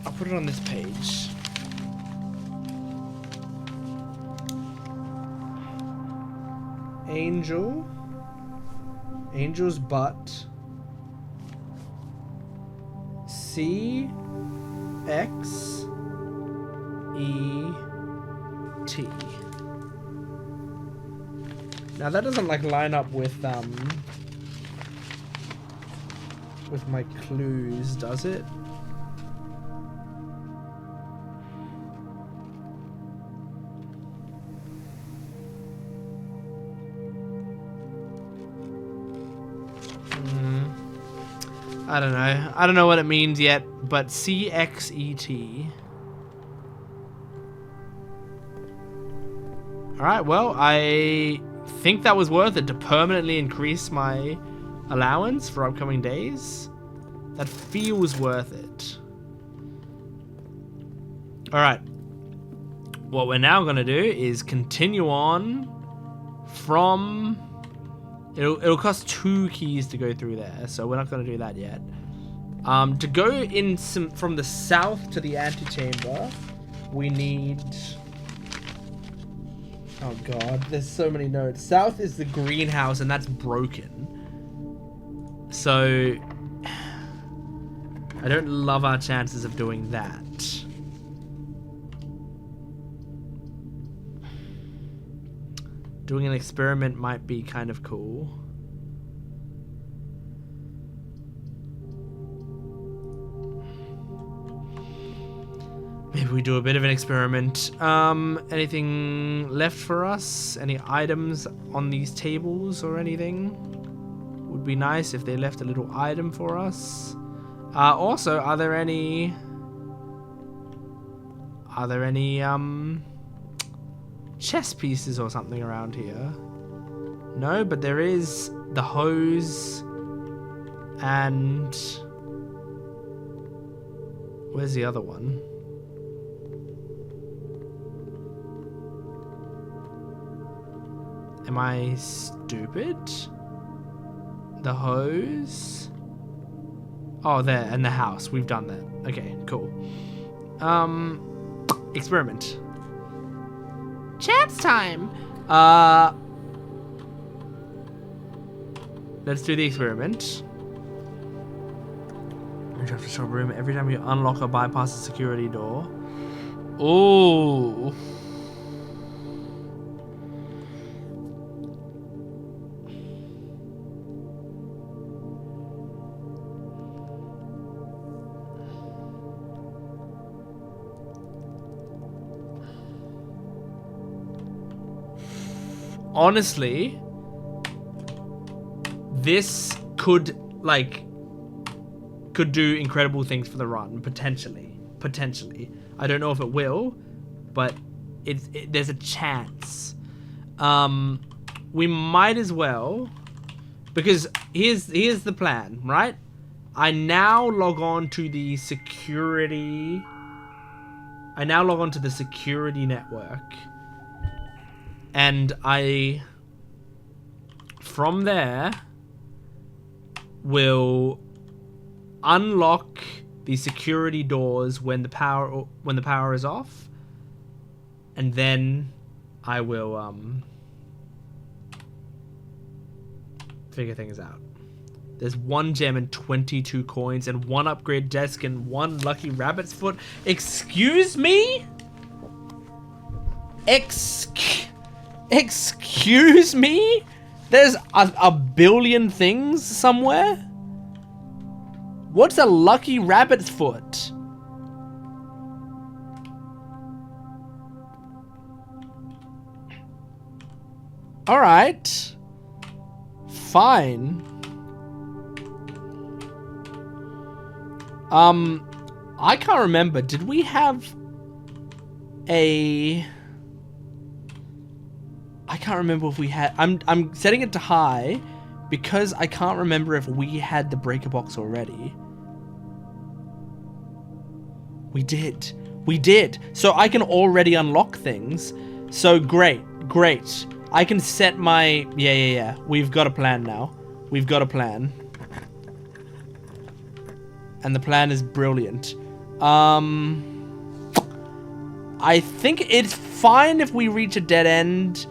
I'll put it on this page. Angel. Angel's butt. C... X E T. Now that doesn't like line up with my clues, does it? I don't know. I don't know what it means yet, but CXET. Alright, well, I think that was worth it to permanently increase my allowance for upcoming days. That feels worth it. Alright. What we're now going to do is continue on from... It'll cost 2 keys to go through there, so we're not going to do that yet. To go in from the south to the antechamber, we need... Oh god, there's so many notes. South is the greenhouse, and that's broken. So... I don't love our chances of doing that. Doing an experiment might be kind of cool. Maybe we do a bit of an experiment. Anything left for us? Any items on these tables or anything? Would be nice if they left a little item for us. Also, are there any chess pieces or something around here? No, but there is the hose and... Where's the other one? Am I stupid? The hose? Oh, there, and the house. We've done that. Okay, cool. Experiment. Chance time! Let's do the experiment. Enter the shop room. Every time you unlock or bypass a security door. Ooh. Honestly, this could do incredible things for the run, potentially. I don't know if it will, but there's a chance. We might as well, because here's the plan, right? I now log on to the security. Network. And from there, will unlock the security doors when the power is off, and then I will figure things out. There's 1 gem and 22 coins and 1 upgrade desk and 1 lucky rabbit's foot. Excuse me? Excuse me? There's a billion things somewhere? What's a lucky rabbit's foot? Alright. Fine. I can't remember. Did we have a... I can't remember if we had... I'm setting it to high because I can't remember if we had the breaker box already. We did. We did. So I can already unlock things. So great. Great. I can set my... Yeah. We've got a plan now. We've got a plan. And the plan is brilliant. I think it's fine if we reach a dead end.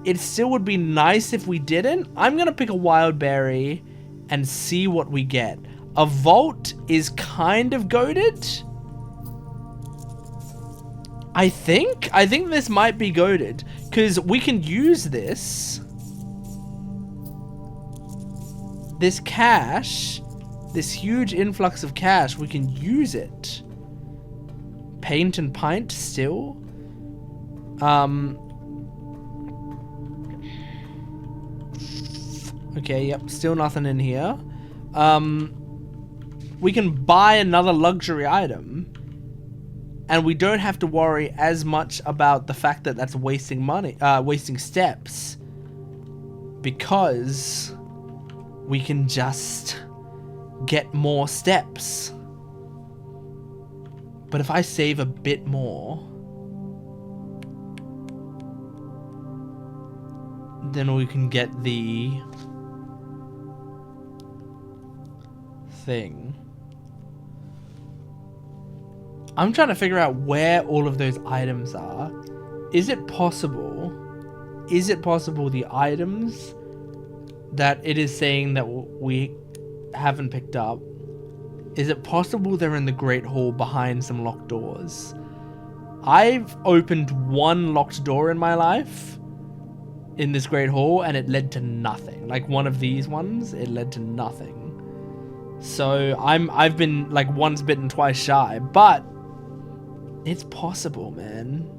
It still would be nice if we didn't. I'm going to pick a wild berry and see what we get. A vault is kind of goated. I think this might be goated because we can use this cash, this huge influx of cash. We can use it. Paint and pint still. Okay, yep, still nothing in here. We can buy another luxury item, and we don't have to worry as much about the fact that that's wasting money, wasting steps. because we can just get more steps. But if I save a bit more, then we can get the thing. I'm trying to figure out where all of those items are. Is it possible the items that it is saying that we haven't picked up, is it possible they're in the Great Hall behind some locked doors? I've opened one locked door in my life in this Great Hall and it led to nothing. Like one of these ones, it led to nothing. So I've been like once bitten, twice shy, but it's possible, man.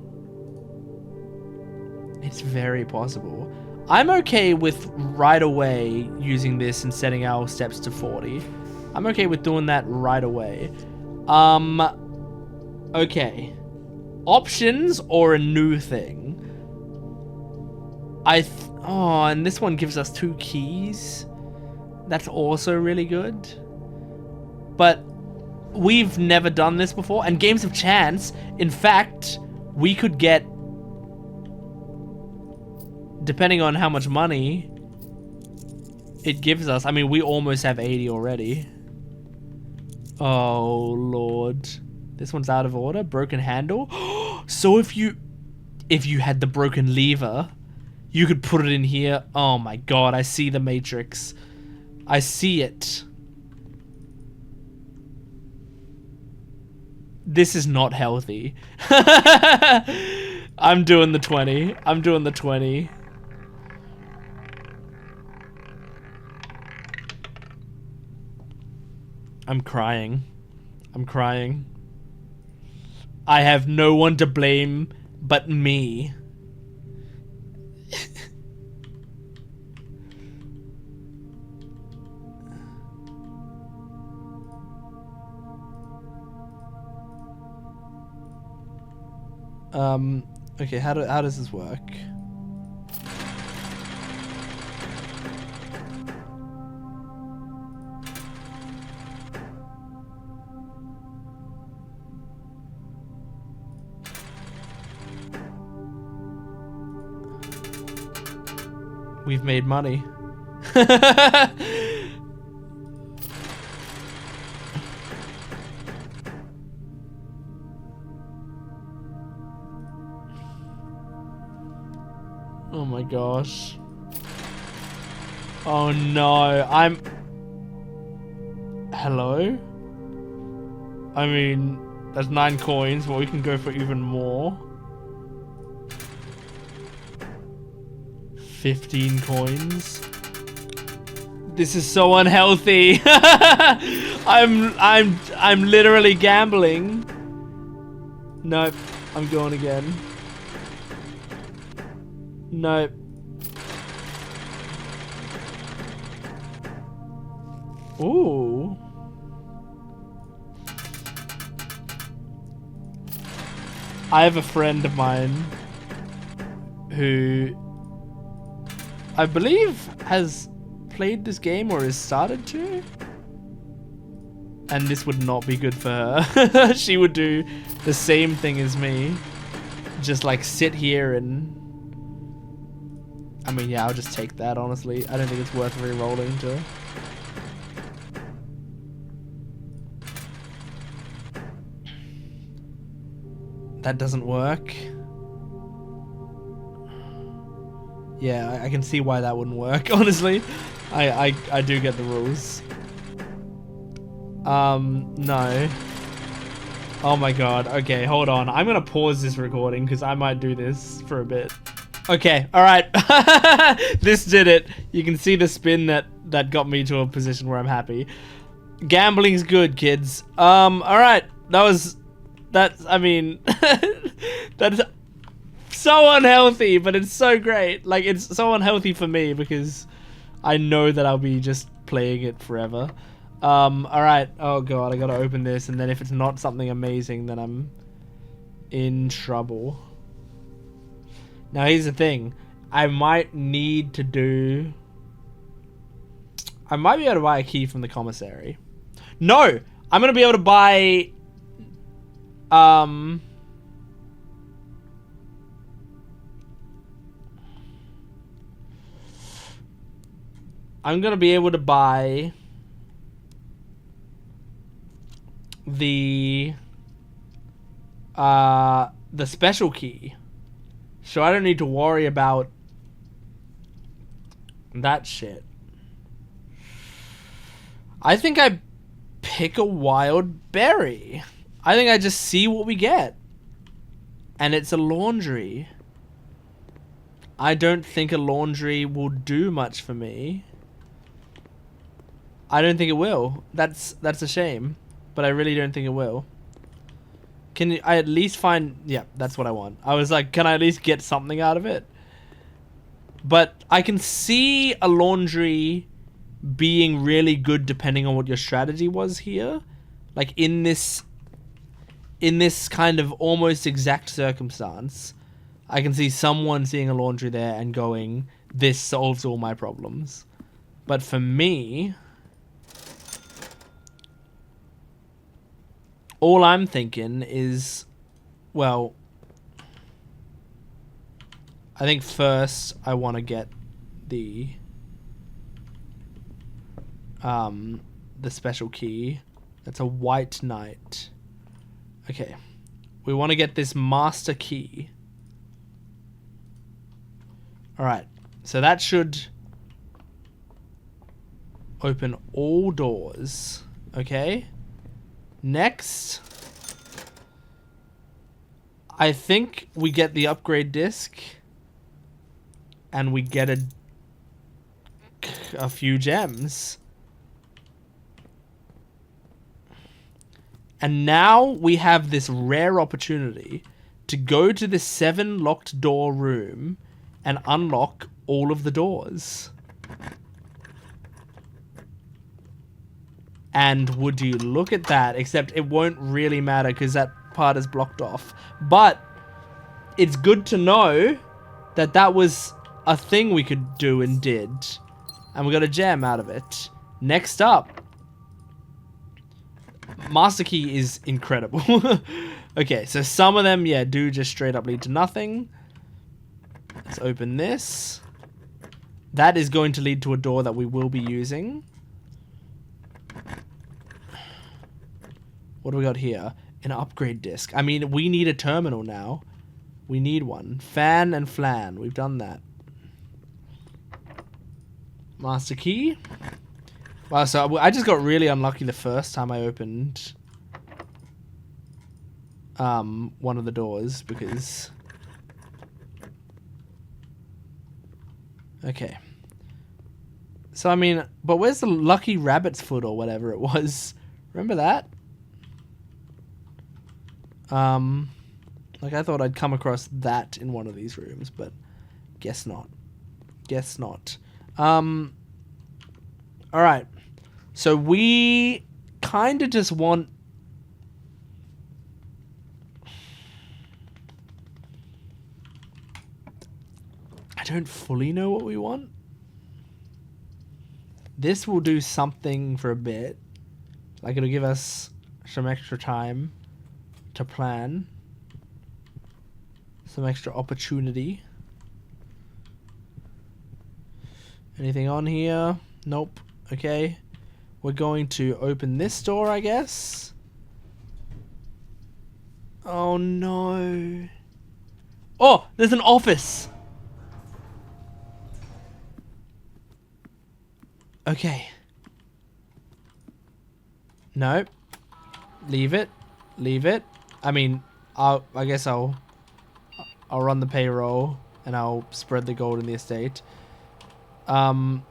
It's very possible. I'm okay with right away using this and setting our steps to 40. I'm okay with doing that right away. Okay. Options or a new thing? Oh, and this one gives us 2 keys. That's also really good. But we've never done this before. And games of chance, in fact, we could get, depending on how much money it gives us. I mean, we almost have 80 already. Oh, Lord. This one's out of order. Broken handle. So if you had the broken lever, you could put it in here. Oh my God, I see the Matrix. I see it. This is not healthy. I'm doing the 20. I'm doing the 20. I'm crying. I'm crying. I have no one to blame but me. Okay, how does this work? We've made money. Oh my gosh. Oh no, Hello? I mean, that's 9 coins, but we can go for even more. 15 coins. This is so unhealthy. I'm literally gambling. Nope, I'm going again. Nope. Ooh. I have a friend of mine who I believe has played this game or has started to. And this would not be good for her. She would do the same thing as me. Just like sit here and... I mean, yeah, I'll just take that, honestly. I don't think it's worth re-rolling to. That doesn't work. Yeah, I can see why that wouldn't work, honestly. I do get the rules. No. Oh my God. Okay, hold on. I'm gonna pause this recording because I might do this for a bit. Okay, alright. This did it. You can see the spin that got me to a position where I'm happy. Gambling's good, kids. Alright. I mean, that's so unhealthy, but it's so great. Like, it's so unhealthy for me because I know that I'll be just playing it forever. Alright. Oh God, I gotta open this, and then if it's not something amazing, then I'm in trouble. Now here's the thing. I might need to do... I might be able to buy a key from the commissary. No! I'm going to be able to buy... I'm going to be able to buy... the special key. So I don't need to worry about that shit. I think I pick a wild berry. I think I just see what we get. And it's a laundry. I don't think a laundry will do much for me. I don't think it will. That's a shame. But I really don't think it will. Can I at least find... Yeah, that's what I want. I was like, can I at least get something out of it? But I can see a laundry being really good depending on what your strategy was here. Like in this kind of almost exact circumstance, I can see someone seeing a laundry there and going, this solves all my problems. But for me... all I'm thinking is, well, I think first I want to get the special key. That's a white knight. Okay. We want to get this master key. Alright. So that should open all doors. Okay. Next, I think we get the upgrade disc and we get a few gems. And now we have this rare opportunity to go to the 7 locked door room and unlock all of the doors. And would you look at that, except it won't really matter because that part is blocked off. But it's good to know that that was a thing we could do and did. And we got a gem out of it. Next up. Master Key is incredible. Okay, so some of them, yeah, do just straight up lead to nothing. Let's open this. That is going to lead to a door that we will be using. What do we got here? An upgrade disc. I mean, we need a terminal now. We need one. Fan and flan. We've done that. Master key. Wow, so I just got really unlucky the first time I opened one of the doors because... Okay. So, I mean, but where's the lucky rabbit's foot or whatever it was? Remember that? Like I thought I'd come across that in one of these rooms, but guess not. Guess not. Alright. So we kind of just want... I don't fully know what we want. This will do something for a bit. Like it'll give us some extra time to plan. Some extra opportunity. Anything on here? Nope. Okay. We're going to open this door, I guess. Oh no. Oh, there's an office. Okay. Nope. Leave it. Leave it. I mean, I guess I'll run the payroll and I'll spread the gold in the estate. But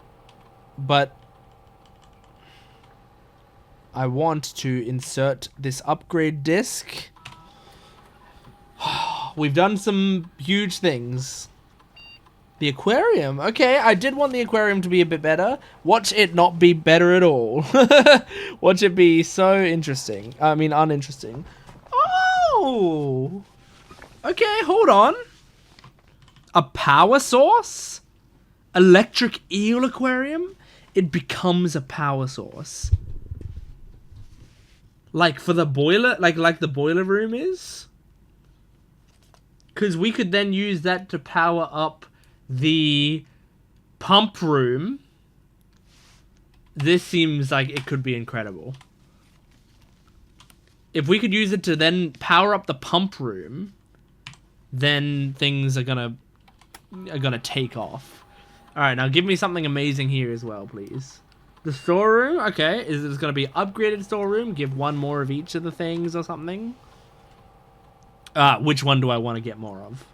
I want to insert this upgrade disc. We've done some huge things. The aquarium. Okay, I did want the aquarium to be a bit better. Watch it not be better at all. Watch it be so interesting. I mean, uninteresting. Oh! Okay, hold on. a power source? Electric eel aquarium? It becomes a power source. Like for the boiler, like the boiler room is? Because we could then use that to power up the pump room. This seems like it could be incredible. If we could use it to then power up the pump room, then things are gonna take off. All right, now give me something amazing here as well, please. The storeroom, okay. Is it gonna be upgraded storeroom? Give one more of each of the things or something. Which one do I want to get more of?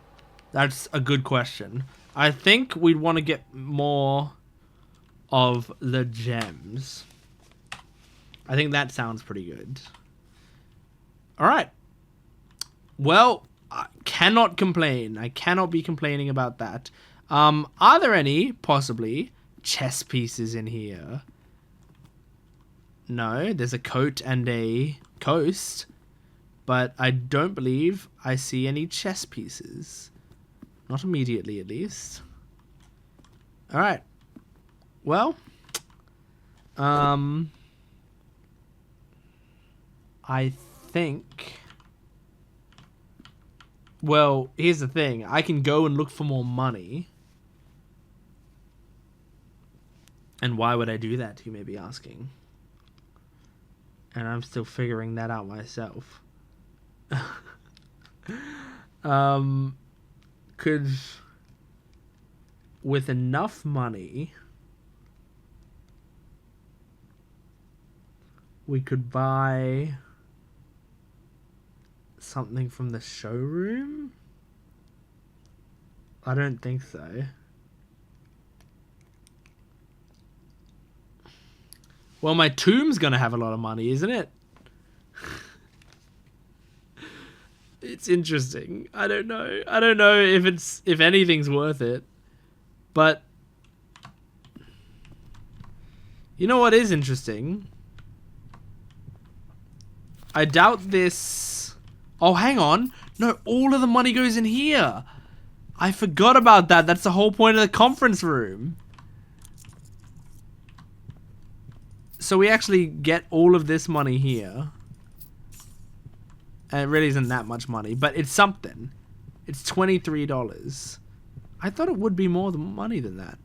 That's a good question. I think we'd want to get more of the gems. I think that sounds pretty good. All right. Well, I cannot complain. I cannot be complaining about that. Are there any, possibly, chess pieces in here? No, there's a coat and a coast. But I don't believe I see any chess pieces. Not immediately, at least. Alright. Well. I think... Well, here's the thing. I can go and look for more money. And why would I do that, you may be asking. And I'm still figuring that out myself. Could, with enough money, we could buy something from the showroom? I don't think so. Well, my tomb's gonna have a lot of money, isn't it? It's interesting. I don't know. I don't know if anything's worth it. But you know what is interesting? I doubt this. Oh, hang on. No, all of the money goes in here. I forgot about that. That's the whole point of the conference room. So we actually get all of this money here. And it really isn't that much money, but it's something. It's $23. I thought it would be more money than that.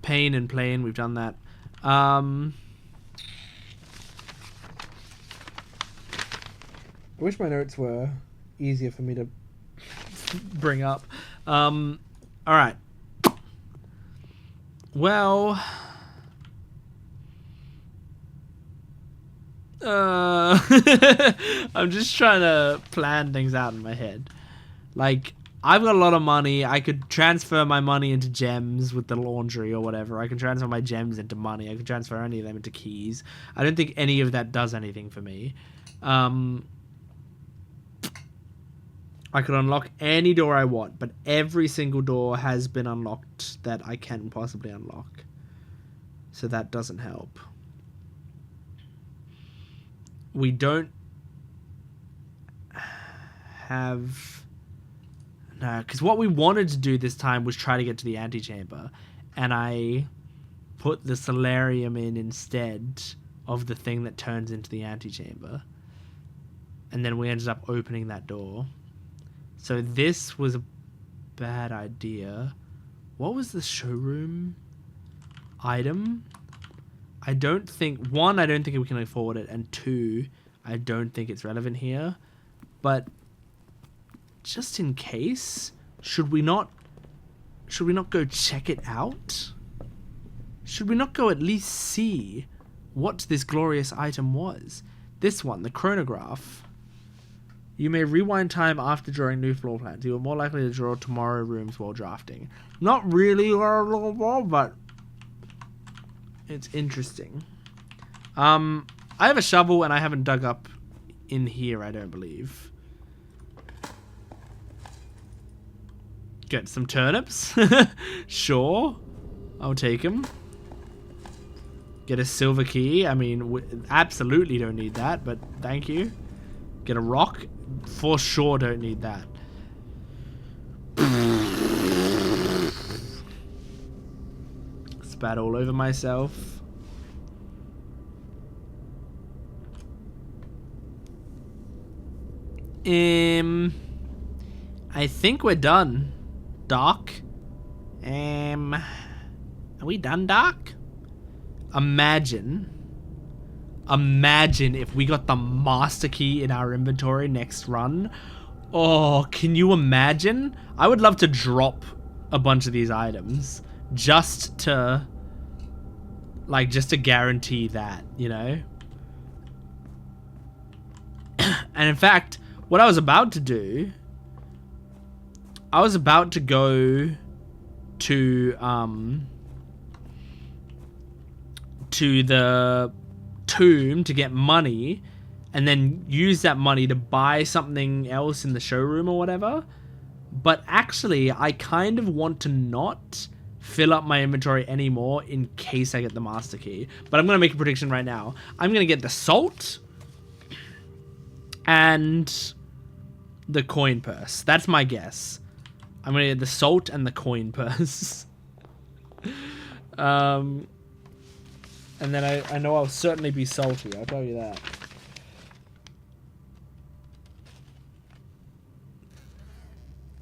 Pain and plane, we've done that. I wish my notes were easier for me to bring up. Alright. Well... I'm just trying to plan things out in my head. Like, I've got a lot of money. I could transfer my money into gems with the laundry or whatever. I can transfer my gems into money. I can transfer any of them into keys. I don't think any of that does anything for me. I could unlock any door I want, but every single door has been unlocked that I can possibly unlock. So that doesn't help. We don't have... No, because what we wanted to do this time was try to get to the antechamber. And I put the solarium in instead of the thing that turns into the antechamber. And then we ended up opening that door. So this was a bad idea. What was the showroom item? I don't think... One, I don't think we can afford it. And two, I don't think it's relevant here. But just in case, should we not go check it out? Should we not go at least see what this glorious item was? This one, the chronograph. You may rewind time after drawing new floor plans. You are more likely to draw tomorrow rooms while drafting. Not really, but it's interesting. I have a shovel and I haven't dug up in here, I don't believe. Get some turnips. Sure. I'll take them. Get a silver key. I mean, we absolutely don't need that, but thank you. Get a rock. For sure don't need that. spat all over myself. I think we're done, Doc. Are we done, Doc? Imagine if we got the master key in our inventory next run. Oh, can you imagine? I would love to drop a bunch of these items just to guarantee that, you know? And in fact, what I was about to do, I was about to go to the tomb to get money and then use that money to buy something else in the showroom or whatever. But actually, I kind of want to not fill up my inventory anymore in case I get the master key. But I'm going to make a prediction right now. I'm going to get the salt and the coin purse. That's my guess. I'm going to get the salt and the coin purse. And then I know I'll certainly be salty, I'll tell you that.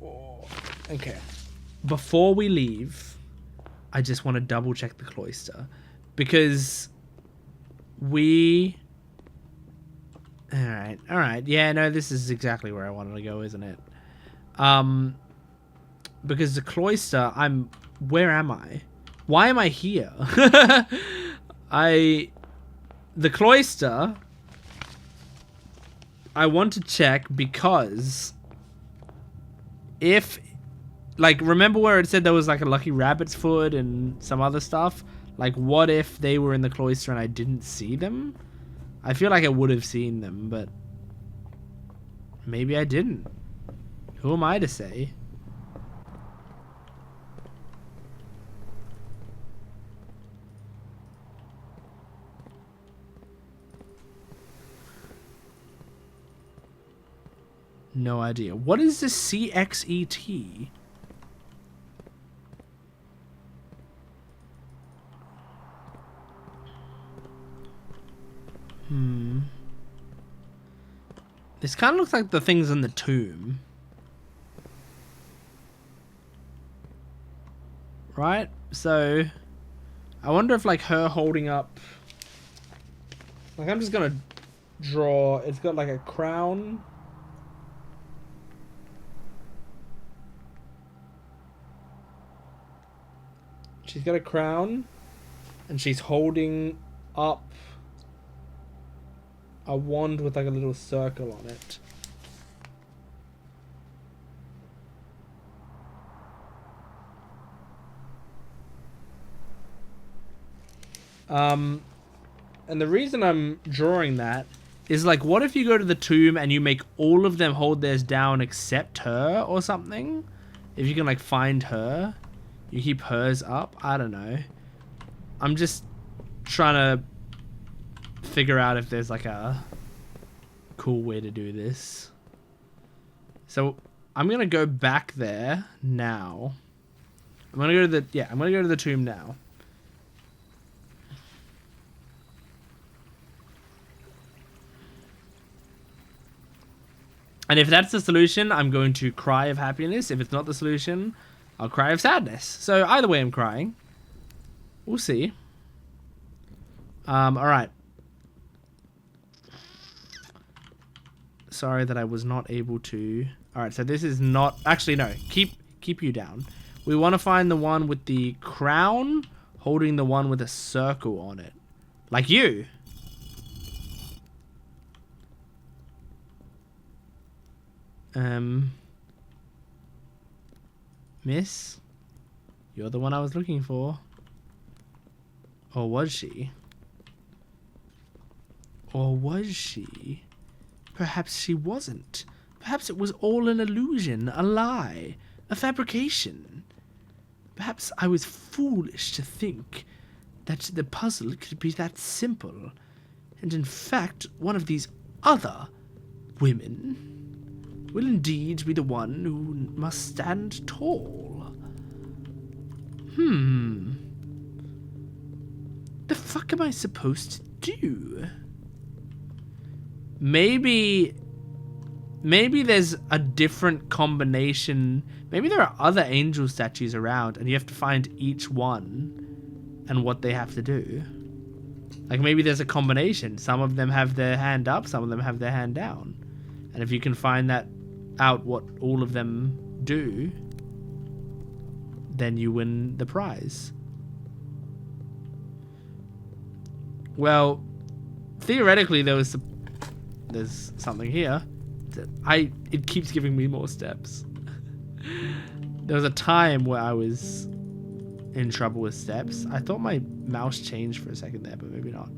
Oh, okay. Before we leave, I just want to double check the cloister. Because we... Alright. Yeah, no, this is exactly where I wanted to go, isn't it? Because the cloister, where am I? Why am I here? The cloister, I want to check because if, remember where it said there was a lucky rabbit's foot and some other stuff? What if they were in the cloister and I didn't see them? I feel like I would have seen them, but maybe I didn't. Who am I to say? No idea. What is this CXET? This kind of looks like the things in the tomb. Right? So, I wonder if her holding up... I'm just gonna draw... It's got a crown... She's got a crown, and she's holding up a wand with a little circle on it. And the reason I'm drawing that is what if you go to the tomb and you make all of them hold theirs down except her or something? If you can find her. You keep hers up? I don't know. I'm just trying to figure out if there's a cool way to do this. So I'm gonna go back there now. I'm gonna go to the tomb now. And if that's the solution, I'm going to cry of happiness. If it's not the solution, I'll cry of sadness. So either way, I'm crying. We'll see. Alright. Sorry that I was not able to... Alright, so this is not... Actually, no. Keep you down. We want to find the one with the crown holding the one with a circle on it. Like you. Miss? You're the one I was looking for. Or was she? Or was she? Perhaps she wasn't. Perhaps it was all an illusion, a lie, a fabrication. Perhaps I was foolish to think that the puzzle could be that simple. And in fact, one of these other women will indeed be the one who must stand tall. fuck am I supposed to do? Maybe there's a different combination. Maybe there are other angel statues around and you have to find each one and what they have to do. Like maybe there's a combination. Some of them have their hand up, some of them have their hand down. And if you can find that out what all of them do, then you win the prize. Well, theoretically there's something here. It keeps giving me more steps. There was a time where I was in trouble with steps. I thought my mouse changed for a second there, but maybe not.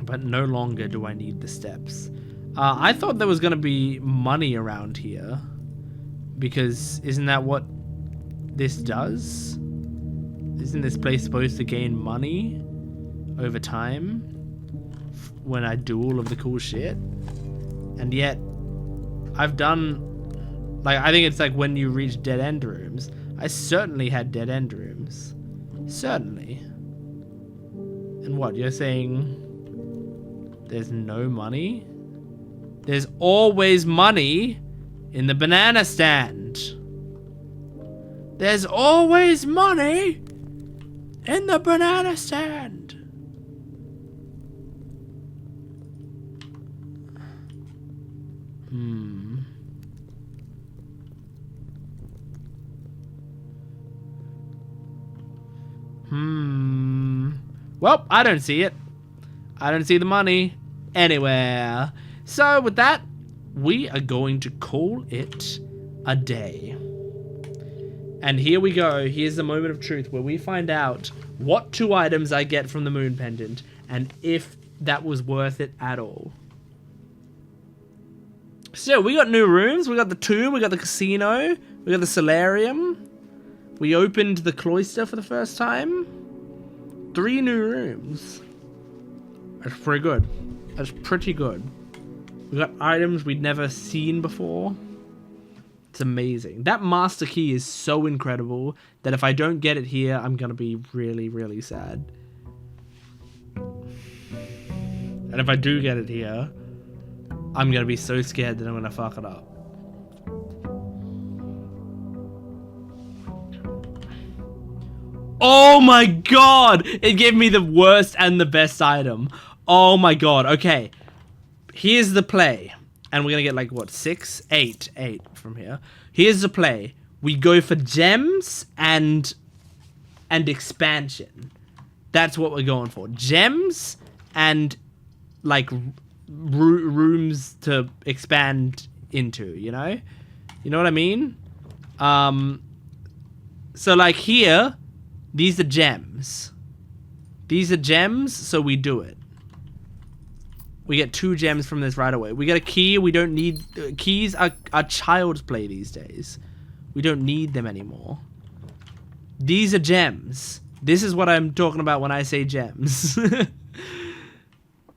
But no longer do I need the steps. I thought there was going to be money around here. Because isn't that what this does? Isn't this place supposed to gain money over time when I do all of the cool shit? And yet, I've done... Like, I think it's like when you reach dead end rooms. I certainly had dead end rooms. Certainly. And what, you're saying there's no money? There's always money in the banana stand. There's always money in the banana stand. Well, I don't see it. I don't see the money anywhere. So with that, we are going to call it a day. And here we go. Here's the moment of truth where we find out what 2 items I get from the moon pendant and if that was worth it at all. So we got new rooms. We got the tomb. We got the casino. We got the solarium. We opened the cloister for the first time. 3 new rooms. That's pretty good. That's pretty good. We got items we'd never seen before. It's amazing. That master key is so incredible that if I don't get it here, I'm gonna be really, really sad. And if I do get it here, I'm gonna be so scared that I'm gonna fuck it up. Oh my god! It gave me the worst and the best item. Oh my god. Okay. Here's the play. And we're gonna get like, what, 6? 8 from here. Here's the play. We go for gems and expansion. That's what we're going for. Gems and like rooms to expand into, you know? You know what I mean? So like here, these are gems. These are gems, so we do it. We get 2 gems from this right away. We get a key. We don't need... keys are child's play these days. We don't need them anymore. These are gems. This is what I'm talking about when I say gems.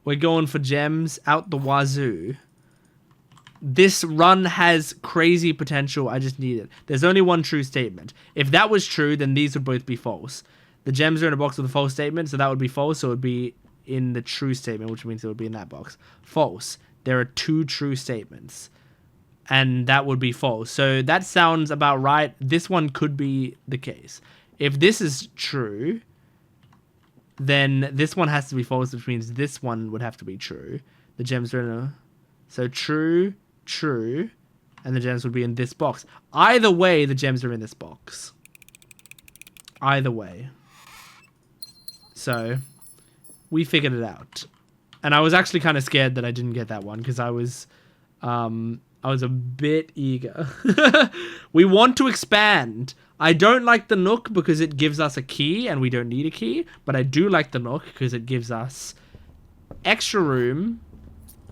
We're going for gems out the wazoo. This run has crazy potential. I just need it. There's only one true statement. If that was true, then these would both be false. The gems are in a box with a false statement, so that would be false. So it would be in the true statement, which means it would be in that box. False. There are 2 true statements. And that would be false. So that sounds about right. This one could be the case. If this is true, then this one has to be false, which means this one would have to be true. The gems are in a... So true, true, and the gems would be in this box. Either way, the gems are in this box. Either way. So, we figured it out. And I was actually kind of scared that I didn't get that one, because I was a bit eager. We want to expand. I don't like the Nook because it gives us a key, and we don't need a key. But I do like the Nook because it gives us extra room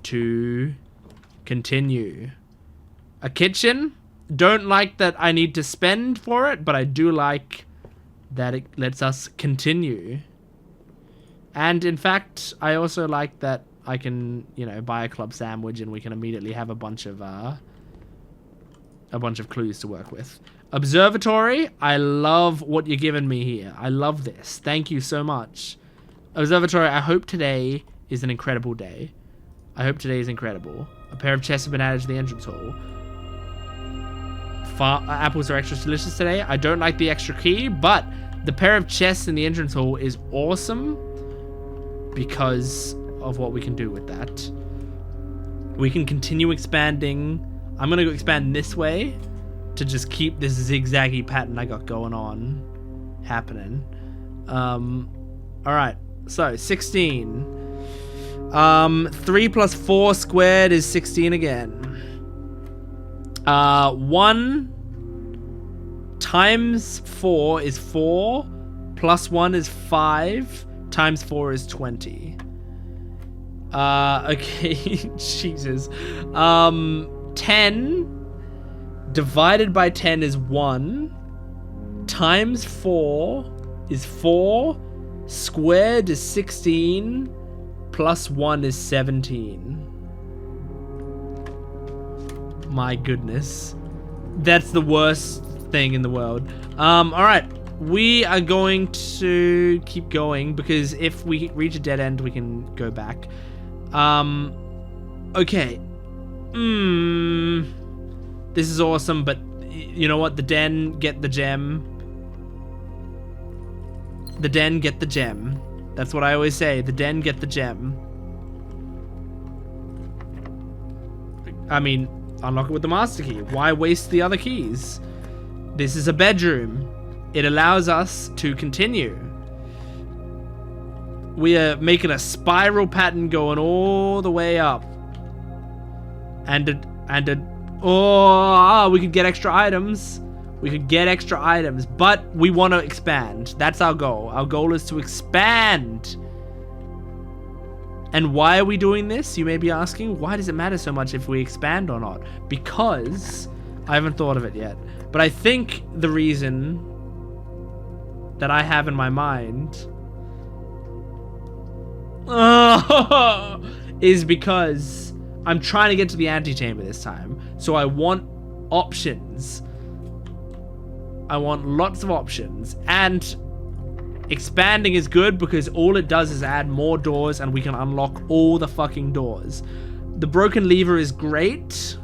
to continue. A kitchen. Don't like that I need to spend for it, but I do like that it lets us continue. And in fact, I also like that I can, you know, buy a club sandwich and we can immediately have a bunch of clues to work with. Observatory, I love what you're giving me here. I love this. Thank you so much. Observatory, I hope today is an incredible day. I hope today is incredible. A pair of chests have been added to the entrance hall. Apples are extra delicious today. I don't like the extra key, but the pair of chests in the entrance hall is awesome because of what we can do with that. We can continue expanding. I'm going to go expand this way to just keep this zigzaggy pattern I got going on happening. All right. So 16. 3 plus 4 squared is 16 again. 1 times 4 is 4. Plus 1 is 5. Times 4 is 20. Okay. Jesus. 10 divided by 10 is 1. Times 4 is 4. Squared is 16. Plus 1 is 17. My goodness. That's the worst thing in the world. Alright. We are going to keep going because if we reach a dead end, we can go back. Okay. This is awesome, but you know what? The den, get the gem. The den, get the gem. That's what I always say. The den, get the gem. I mean, unlock it with the master key. Why waste the other keys? This is a bedroom. It allows us to continue. We are making a spiral pattern going all the way up. Oh, we could get extra items. We could get extra items, but we want to expand. That's our goal. Our goal is to expand. And why are we doing this? You may be asking, why does it matter so much if we expand or not? Because I haven't thought of it yet. But I think the reason that I have in my mind is because I'm trying to get to the antechamber this time. So I want options. I want lots of options. And expanding is good because all it does is add more doors and we can unlock all the fucking doors. The broken lever is great.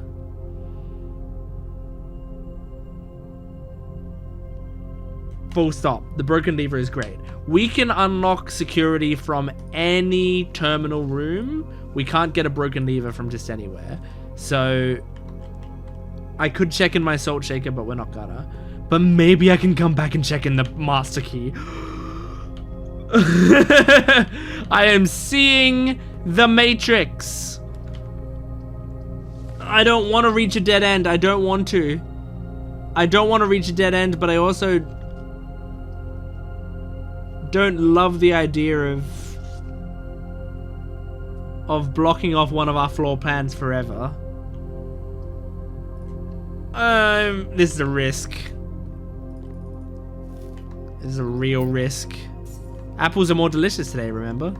Full stop. The broken lever is great. We can unlock security from any terminal room. We can't get a broken lever from just anywhere. So I could check in my salt shaker, but we're not gonna. But maybe I can come back and check in the master key. I am seeing the Matrix. I don't want to reach a dead end. I don't want to. I don't want to reach a dead end, but I also don't love the idea of blocking off one of our floor plans forever. This is a risk. This is a real risk. Apples are more delicious today, remember?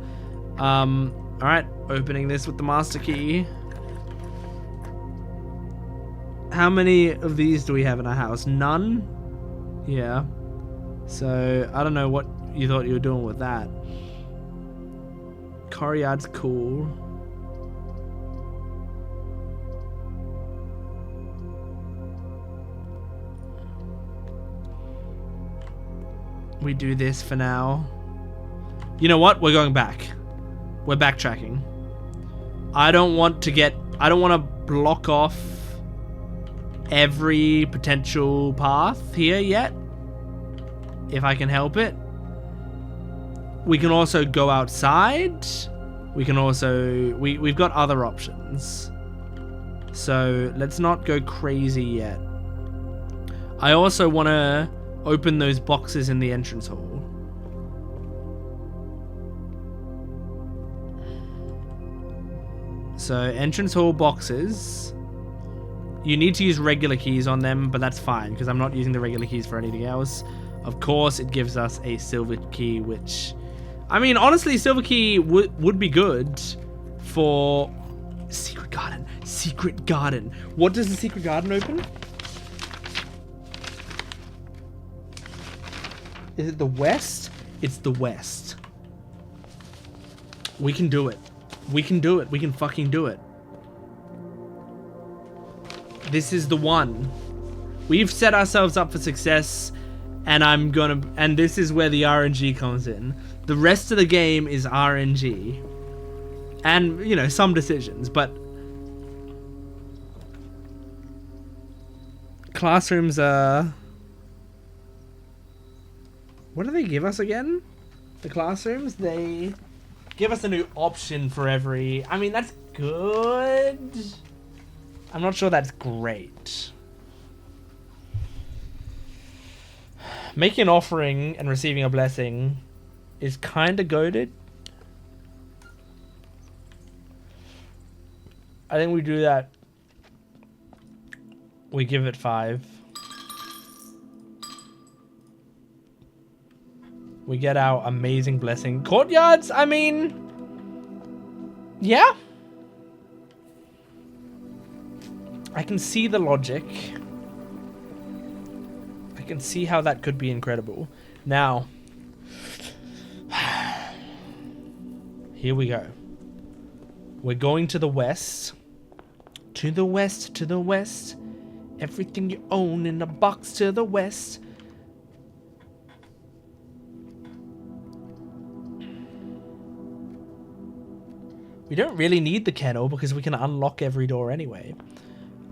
Alright, opening this with the master key. How many of these do we have in our house? None? Yeah. So, I don't know what you thought you were doing with that. Coryard's cool. We do this for now. You know what? We're going back. We're backtracking. I don't want to block off every potential path here yet. If I can help it. We can also go outside. We can also... We've got other options. So, let's not go crazy yet. I also want to open those boxes in the entrance hall. So, entrance hall boxes. You need to use regular keys on them, but that's fine, because I'm not using the regular keys for anything else. Of course, it gives us a silver key, which... I mean, honestly, silver key would be good for... Secret garden. Secret garden. What does the secret garden open? Is it the west? It's the west. We can do it. We can do it. We can fucking do it. This is the one. We've set ourselves up for success, and and this is where the RNG comes in. The rest of the game is RNG. And, you know, some decisions, but classrooms are... What do they give us again? The classrooms? They give us a new option for every... I mean, that's good. I'm not sure that's great. Making an offering and receiving a blessing is kind of goated. I think we do that. We give it 5. We get our amazing blessing. Courtyards, I mean... Yeah. I can see the logic. I can see how that could be incredible. Now... Here we go. We're going to the west. To the west, to the west. Everything you own in a box to the west. We don't really need the kennel because we can unlock every door anyway.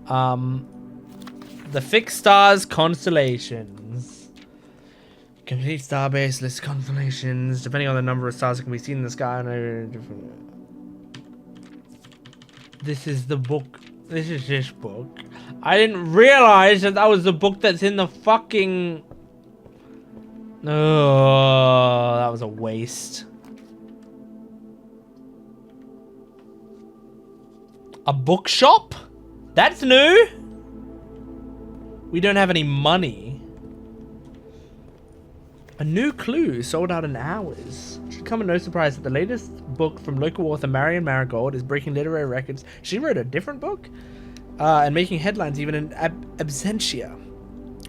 The fixed stars constellations. Complete starbase list constellations. Depending on the number of stars that can be seen in the sky. This is the book. This is this book. I didn't realize that was the book that's in the fucking... Oh, that was a waste. A bookshop? That's new? We don't have any money. A new clue sold out in hours. Should come as no surprise that the latest book from local author Marion Marigold is breaking literary records. She wrote a different book? And making headlines even in absentia.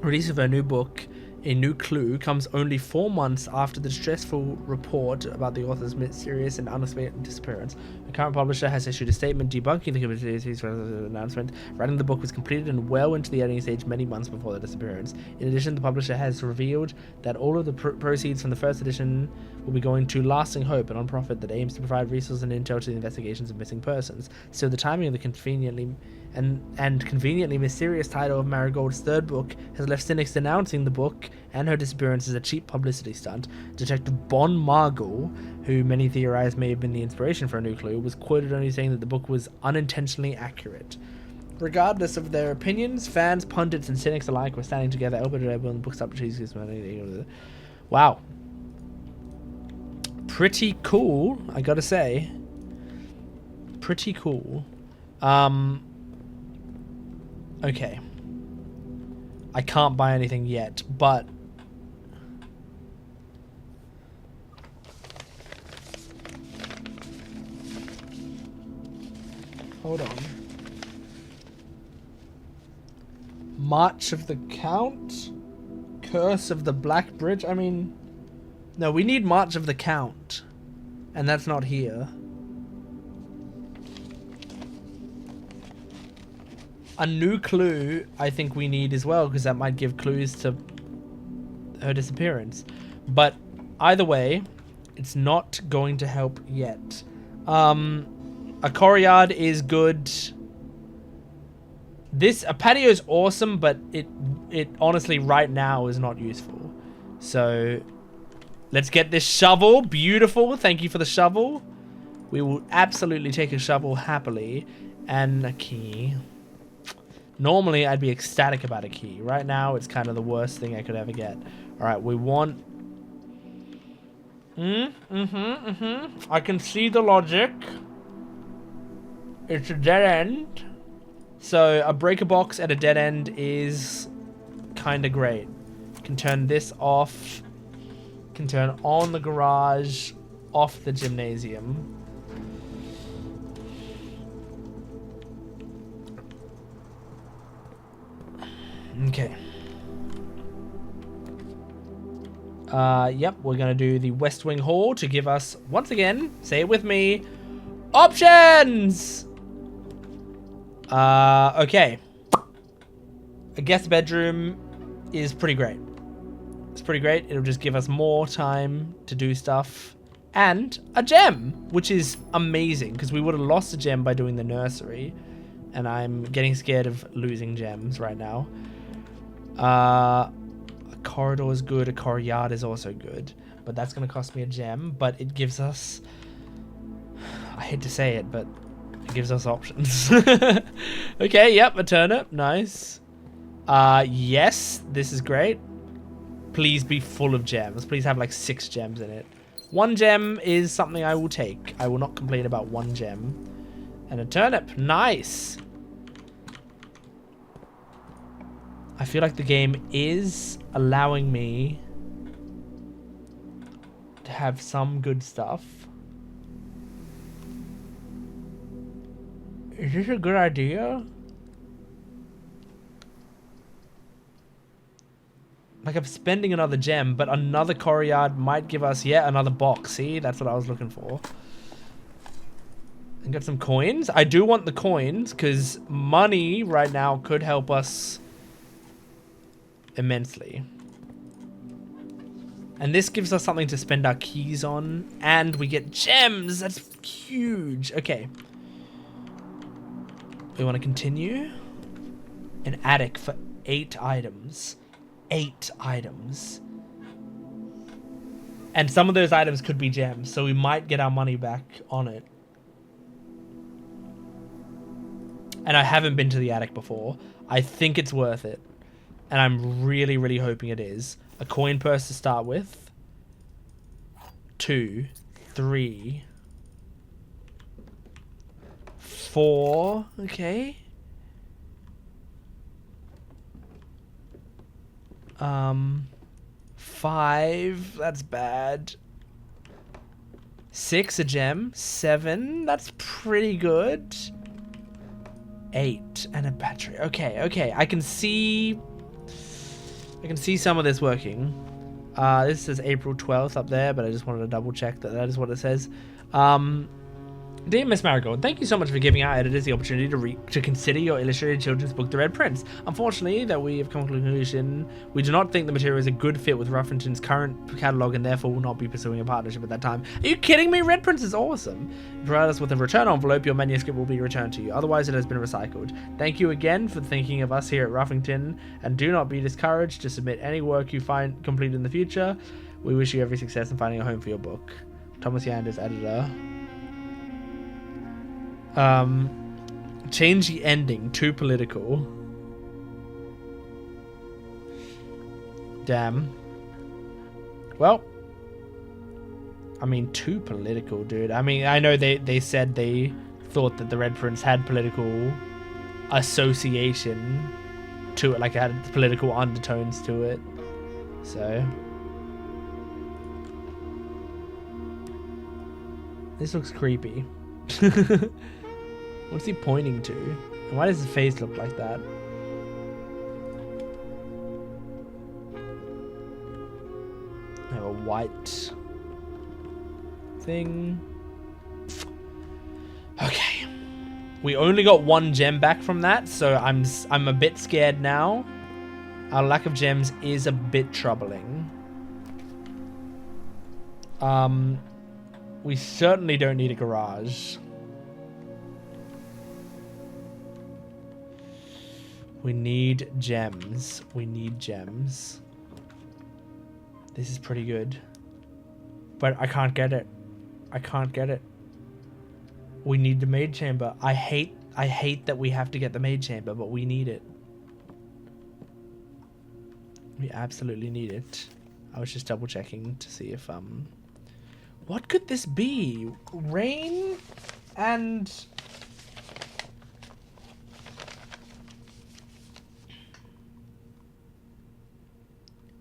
Release of her new book, A New Clue, comes only 4 months after the stressful report about the author's mysterious and unexplained disappearance. The current publisher has issued a statement debunking the committee's announcement. Writing the book was completed and well into the editing stage many months before the disappearance. In addition, the publisher has revealed that all of the proceeds from the first edition will be going to Lasting Hope, a non-profit that aims to provide resources and intel to the investigations of missing persons. So the timing of the conveniently mysterious title of Marigold's third book has left cynics denouncing the book and her disappearance as a cheap publicity stunt. Detective Bon Margul, who many theorize may have been the inspiration for A New Clue, was quoted only saying that the book was unintentionally accurate. Regardless of their opinions, fans, pundits, and cynics alike were standing together, elbow to elbow, in the book's up. Wow. Pretty cool, I gotta say. Pretty cool. Okay. I can't buy anything yet, but... Hold on. March of the Count? Curse of the Black Bridge? I mean... No, we need March of the Count. And that's not here. A New Clue, I think we need as well, because that might give clues to her disappearance. But either way, it's not going to help yet. A courtyard is good. A patio is awesome, but it honestly right now is not useful. So let's get this shovel. Beautiful. Thank you for the shovel. We will absolutely take a shovel happily. And a key. Normally, I'd be ecstatic about a key. Right now, it's kind of the worst thing I could ever get. All right, we want... I can see the logic. It's a dead end. So, a breaker box at a dead end is kind of great. Can turn this off. Can turn on the garage, off the gymnasium. Okay. Yep, we're gonna do the West Wing Hall to give us, once again, say it with me, options! Okay. A guest bedroom is pretty great. It's pretty great. It'll just give us more time to do stuff. And a gem, which is amazing, because we would have lost a gem by doing the nursery. And I'm getting scared of losing gems right now. A corridor is good. A courtyard is also good. But that's going to cost me a gem. But it gives us... I hate to say it, but it gives us options. Okay, yep, a turnip. Nice. Yes, this is great. Please be full of gems. Please have like 6 gems in it. 1 gem is something I will take. I will not complain about 1 gem. And a turnip. Nice. I feel like the game is allowing me to have some good stuff. Is this a good idea? Like, I'm spending another gem, but another courtyard might give us yet another box. See? That's what I was looking for. And get some coins. I do want the coins, because money right now could help us immensely. And this gives us something to spend our keys on. And we get gems. That's huge. Okay. We want to continue. An attic for 8 items. 8 items. And some of those items could be gems, so we might get our money back on it. And I haven't been to the attic before. I think it's worth it. And I'm really, really hoping it is. A coin purse to start with. 2, 3, 4. Okay. 5. That's bad. 6, a gem. 7. That's pretty good. 8 and a battery. Okay, okay. I can see some of this working. This says April 12th up there, but I just wanted to double check that that is what it says. Dear Miss Marigold, thank you so much for giving our editors the opportunity to consider your illustrated children's book, The Red Prince. Unfortunately, that we have come to the conclusion, we do not think the material is a good fit with Ruffington's current catalogue and therefore will not be pursuing a partnership at that time. Are you kidding me? Red Prince is awesome. Provide us with a return envelope, your manuscript will be returned to you. Otherwise, it has been recycled. Thank you again for thinking of us here at Ruffington, and do not be discouraged to submit any work you find complete in the future. We wish you every success in finding a home for your book. Thomas Yanders, editor. Change the ending. Too political. Damn. Well, I mean, too political, dude. I mean, I know they said they thought that the Red Prince had political association to it, like it had political undertones to it. So this looks creepy. What's he pointing to? And why does his face look like that? I have a white thing. Okay. We only got 1 gem back from that, so I'm a bit scared now. Our lack of gems is a bit troubling. We certainly don't need a garage. We need gems. We need gems. This is pretty good. But I can't get it. I can't get it. We need the maid chamber. I hate that we have to get the maid chamber, but we need it. We absolutely need it. I was just double checking to see if what could this be? Rain and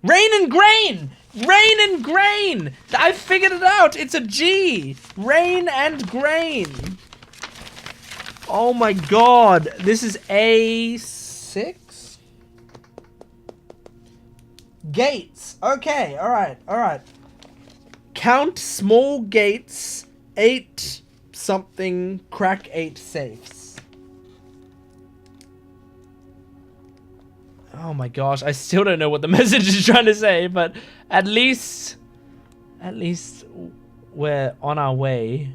Rain and grain! Rain and grain! I figured it out! It's a G! Rain and grain! Oh my god! This is A6? Gates. Okay, alright. Count small gates, 8 something, crack 8 safes. Oh my gosh, I still don't know what the message is trying to say, but at least we're on our way.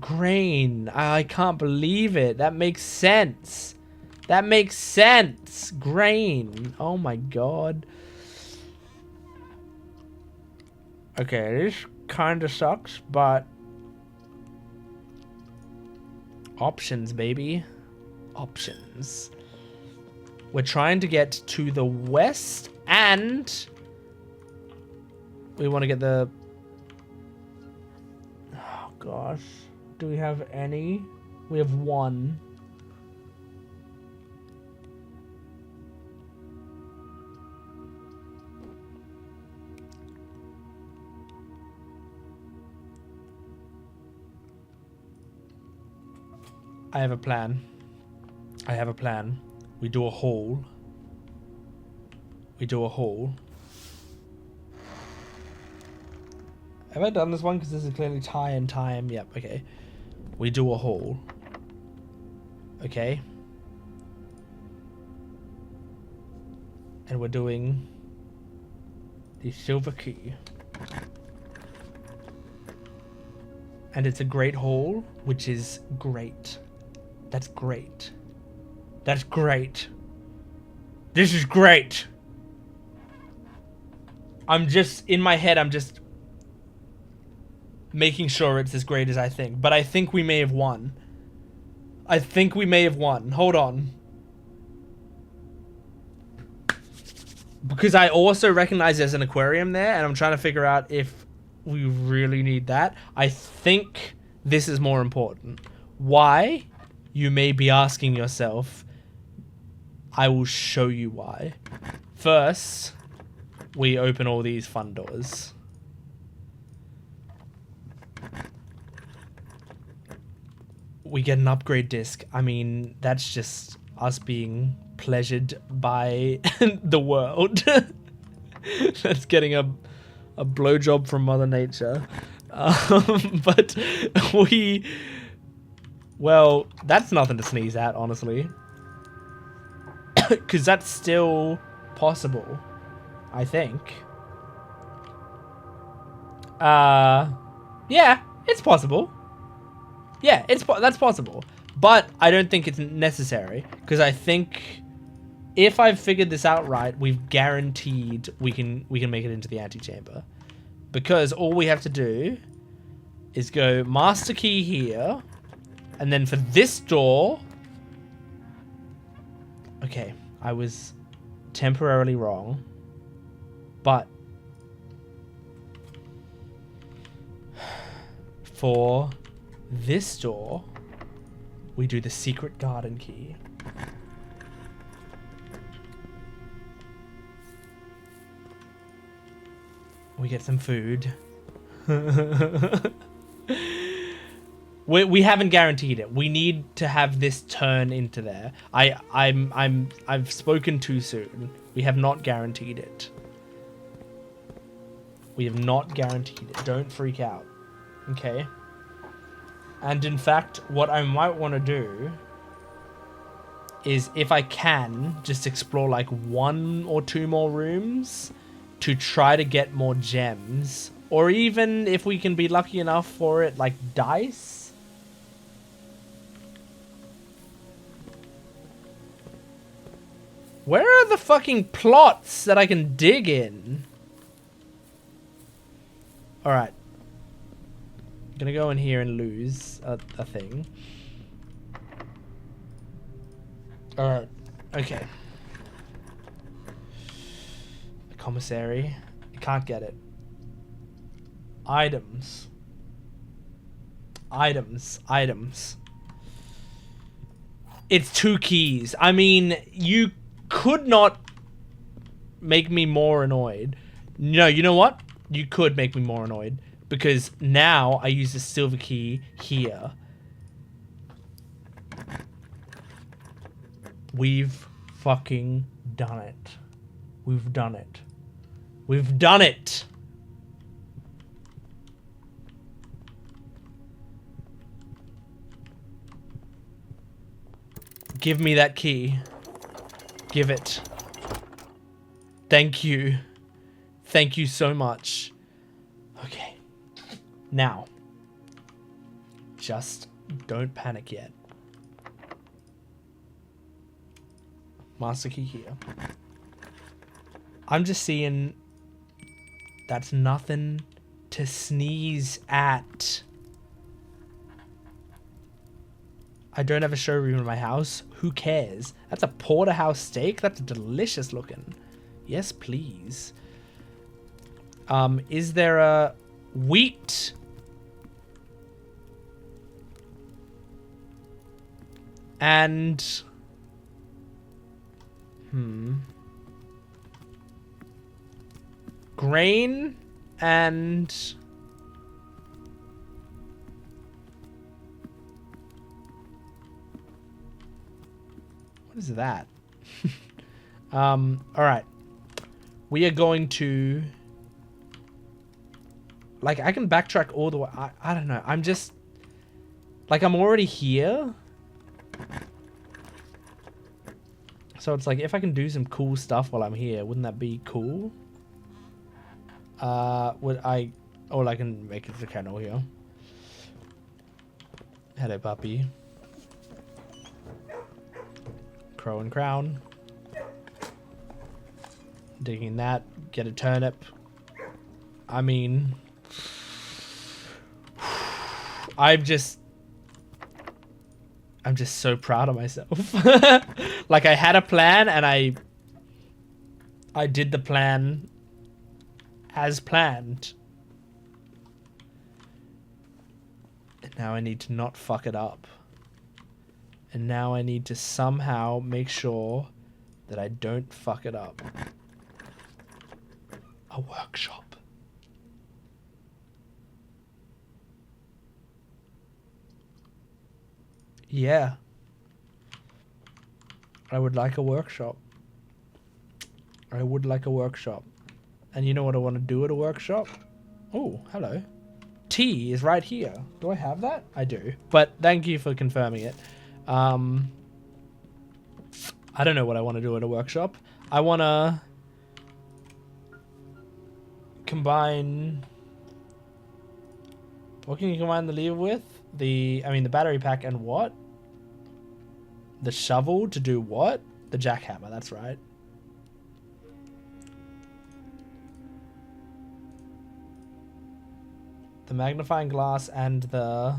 Grain. I can't believe it. That makes sense. That makes sense. Grain. Oh my god. Okay, this kind of sucks, but options, baby. Options. We're trying to get to the west, and we want to get the... Oh gosh. Do we have any? We have 1. I have a plan. We do a haul. Have I done this one? Because this is clearly tie and time. Yep, okay. We do a haul. Okay. And we're doing the silver key. And it's a great haul, which is great. That's great. That's great. This is great. I'm just, in my head, I'm just making sure it's as great as I think. But I think we may have won. Hold on. Because I also recognize there's an aquarium there, and I'm trying to figure out if we really need that. I think this is more important. Why? You may be asking yourself. I will show you why. First, we open all these fun doors. We get an upgrade disc. I mean, that's just us being pleasured by the world. That's getting a blowjob from Mother Nature. But well, that's nothing to sneeze at, honestly. Because that's still possible, I think. Yeah, it's possible. Yeah, that's possible. But I don't think it's necessary, because I think if I've figured this out right, we've guaranteed we can make it into the antechamber. Because all we have to do is go master key here, and then for this door... Okay, I was temporarily wrong, but for this door, we do the secret garden key. We get some food. We haven't guaranteed it. We need to have this turn into there. I've spoken too soon. We have not guaranteed it. We have not guaranteed it. Don't freak out. Okay? And in fact, what I might want to do is, if I can, just explore like 1 or 2 more rooms to try to get more gems. Or even, if we can be lucky enough for it, like dice. Where are the fucking plots that I can dig in? Alright. Gonna go in here and lose a thing. Alright. Okay. The commissary. I can't get it. Items. Items. It's 2 keys. I mean, you could not make me more annoyed. No, you know what? You could make me more annoyed. Because now I use the silver key here. We've fucking We've done it. We've done it. We've done it! Give me that key. Give it. Thank you. Thank you so much. Okay. Now. Just don't panic yet. Master key here. I'm just seeing that's nothing to sneeze at. I don't have a showroom in my house. Who cares? That's a porterhouse steak. That's delicious looking. Yes, please. Is there a wheat? And grain and what is that? All right. We are going to like I can backtrack all the way. I don't know. I'm just like I'm already here. So it's like if I can do some cool stuff while I'm here, wouldn't that be cool? Would I? Or I can make it the kennel here. Hello, puppy. Crow and crown. Digging that. Get a turnip. I mean, I'm just so proud of myself. Like I had a plan and I did the plan as planned. And now I need to not fuck it up. And now I need to somehow make sure that I don't fuck it up. A workshop. Yeah. I would like a workshop. I would like a workshop. And you know what I want to do at a workshop? Oh, hello. Tea is right here. Do I have that? I do. But thank you for confirming it. I don't know what I want to do at a workshop. I want to combine... What can you combine the lever with? The battery pack and what? The shovel to do what? The jackhammer, that's right. The magnifying glass and the...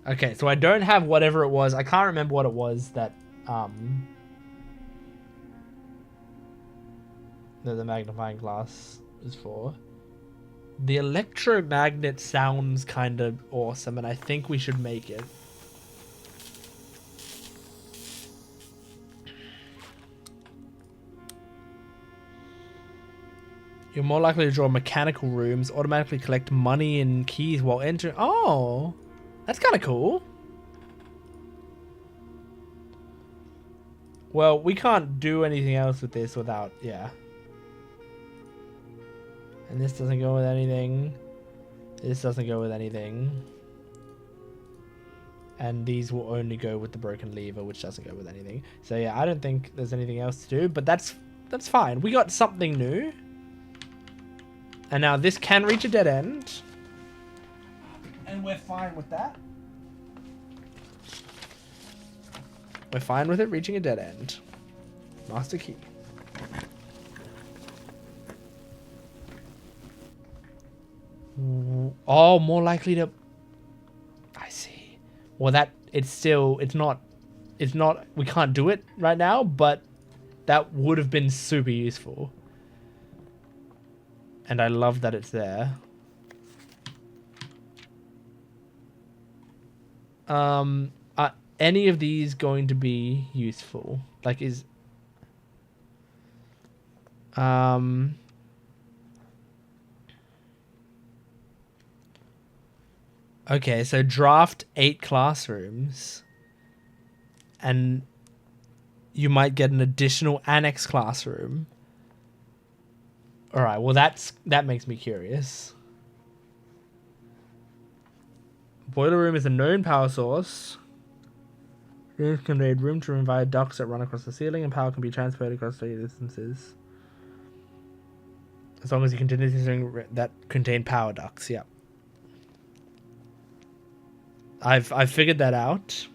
Okay, so I don't have whatever it was. I can't remember what it was that, the magnifying glass is for. The electromagnet sounds kind of awesome, and I think we should make it. You're more likely to draw mechanical rooms, automatically collect money and keys while entering. Oh, that's kind of cool. Well, we can't do anything else with this without, yeah. And this doesn't go with anything. This doesn't go with anything. And these will only go with the broken lever, which doesn't go with anything. So yeah, I don't think there's anything else to do, but that's fine. We got something new. And now this can reach a dead end. And we're fine with that. We're fine with it reaching a dead end. Master key. Oh, more likely to... I see. Well, it's not, we can't do it right now, but that would have been super useful. And I love that it's there. Are any of these going to be useful? Like, is... Okay, so draft 8 classrooms. And you might get an additional annex classroom. All right, well that makes me curious. Boiler room is a known power source. Rooms contain room to room via ducts that run across the ceiling, and power can be transferred across the distances. As long as you continue using that contain power ducts, yeah. I've figured that out.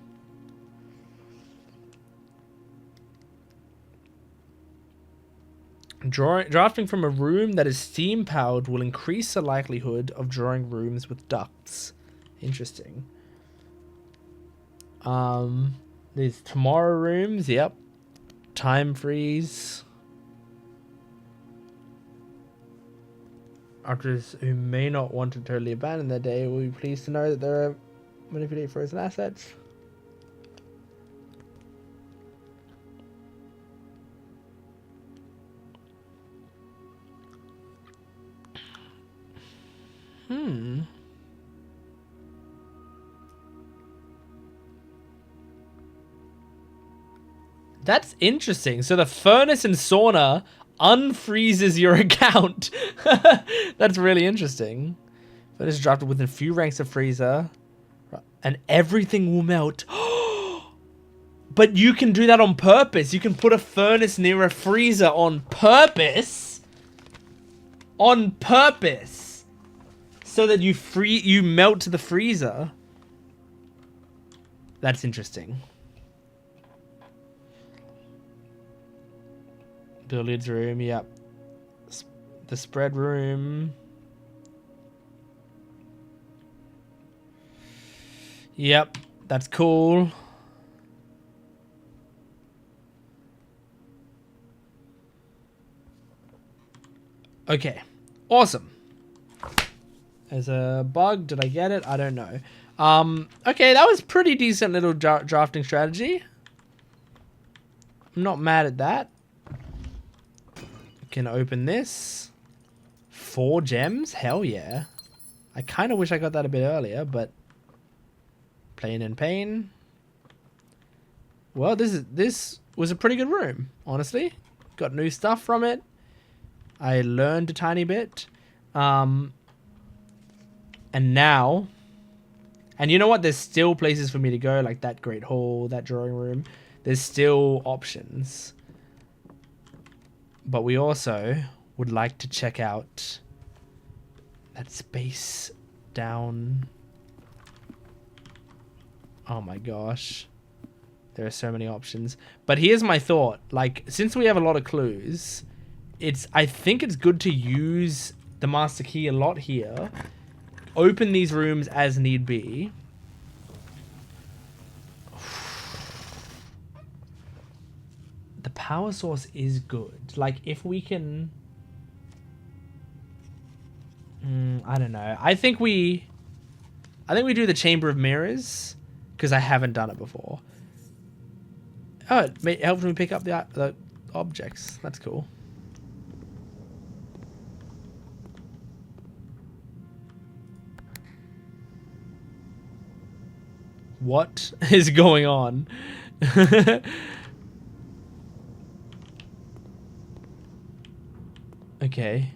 Drafting from a room that is steam powered will increase the likelihood of drawing rooms with ducts. Interesting. There's tomorrow rooms, yep. Time freeze. Actors who may not want to totally abandon their day will be pleased to know that there are manipulate frozen assets. That's interesting. So the furnace and sauna unfreezes your account. That's really interesting. Furnace is drafted within a few ranks of freezer, and everything will melt. But you can do that on purpose. You can put a furnace near a freezer on purpose. On purpose. So that you melt the freezer. That's interesting. Billiards room, yep. The spread room. Yep, that's cool. Okay, awesome. There's a bug. Did I get it? I don't know. Okay, that was pretty decent little drafting strategy. I'm not mad at that. Can open this. 4 gems? Hell yeah. I kind of wish I got that a bit earlier, but plain and pain. Well, this was a pretty good room, honestly. Got new stuff from it. I learned a tiny bit. And now, and you know what? There's still places for me to go, like that great hall, that drawing room. There's still options. But we also would like to check out that space down. Oh my gosh. There are so many options. But here's my thought. Like, since we have a lot of clues, I think it's good to use the master key a lot here. Open these rooms as need be. The power source is good. Like, if we can... I don't know. I think we do the Chamber of Mirrors, because I haven't done it before. Oh, it helps me pick up the objects. That's cool. What is going on? Okay.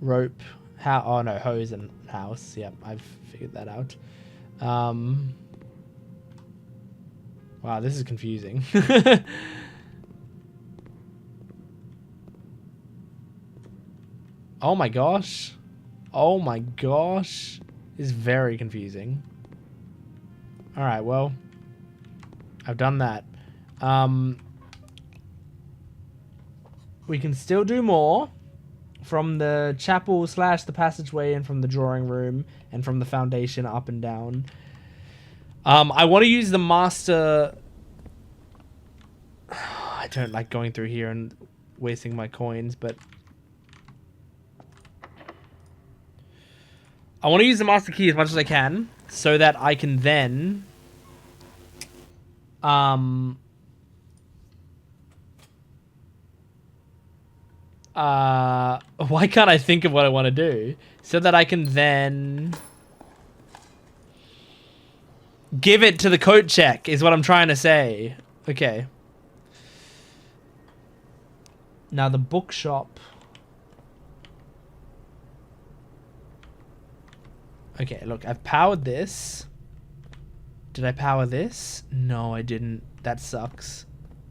Rope. How? Oh no, hose and house. Yep, I've figured that out. Wow, this is confusing. Oh my gosh. Oh my gosh. It's very confusing. Alright, well. I've done that. We can still do more. From the chapel / the passageway, and from the drawing room, and from the foundation up and down. I want to use the master... I don't like going through here and wasting my coins, but... I want to use the master key as much as I can, so that I can then... why can't I think of what I want to do? So that I can then... give it to the coat check, is what I'm trying to say. Okay. Now the bookshop. Okay, look, I've powered this. Did I power this? No, I didn't. That sucks.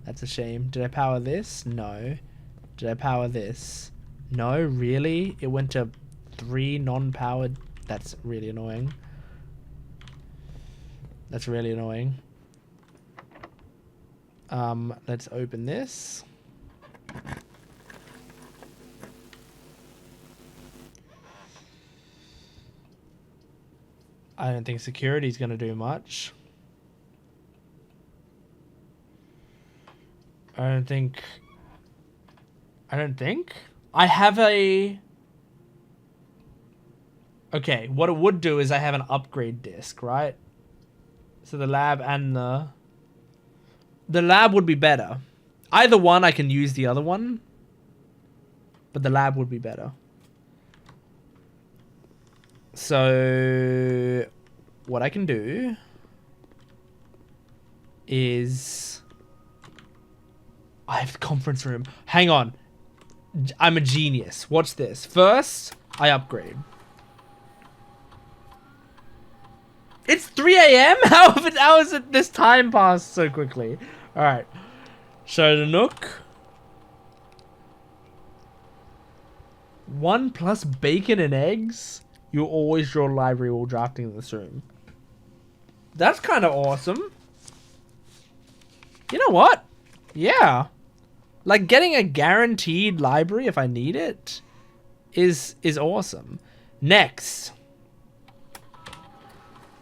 That's a shame. Did I power this? No. Did I power this? No, really? It went to 3 non-powered. That's really annoying. That's really annoying. Let's open this. I don't think security's gonna do much. I don't think. I have a... Okay, what it would do is I have an upgrade disc, right? So the lab and the lab would be better. Either one, I can use the other one. But the lab would be better. So what I can do is... I have the conference room. Hang on. I'm a genius. Watch this. First, I upgrade. It's 3 a.m.? How has it this time passed so quickly? Alright. So the Nook. 1 plus bacon and eggs. You always draw library while drafting in this room. That's kind of awesome. You know what? Yeah. Like getting a guaranteed library if I need it is awesome. Next.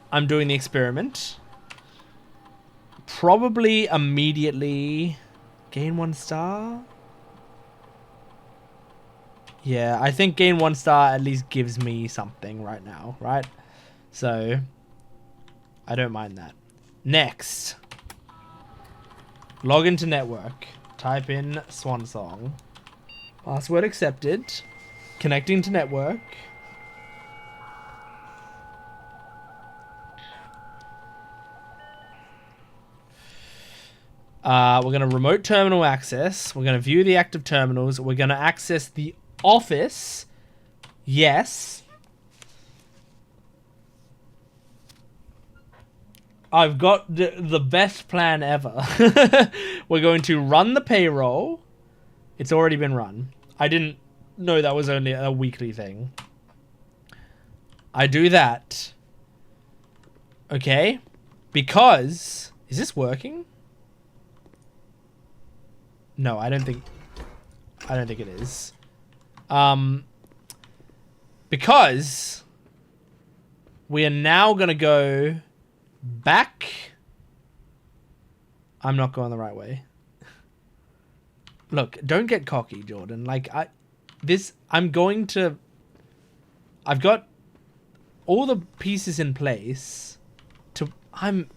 I'm doing the experiment. Probably immediately gain 1 star. Yeah, I think gain 1 star at least gives me something right now, right? So, I don't mind that. Next. Log into network. Type in Swan Song. Password accepted. Connecting to network. We're going to remote terminal access. We're going to view the active terminals. We're going to access the office. Yes. I've got the best plan ever. We're going to run the payroll. It's already been run. I didn't know that was only a weekly thing. I do that. Okay. Because... Is this working? No, I don't think it is. Because we are now going to go back. I'm not going the right way. Look, don't get cocky, Jordan. Like I've got all the pieces in place to I'm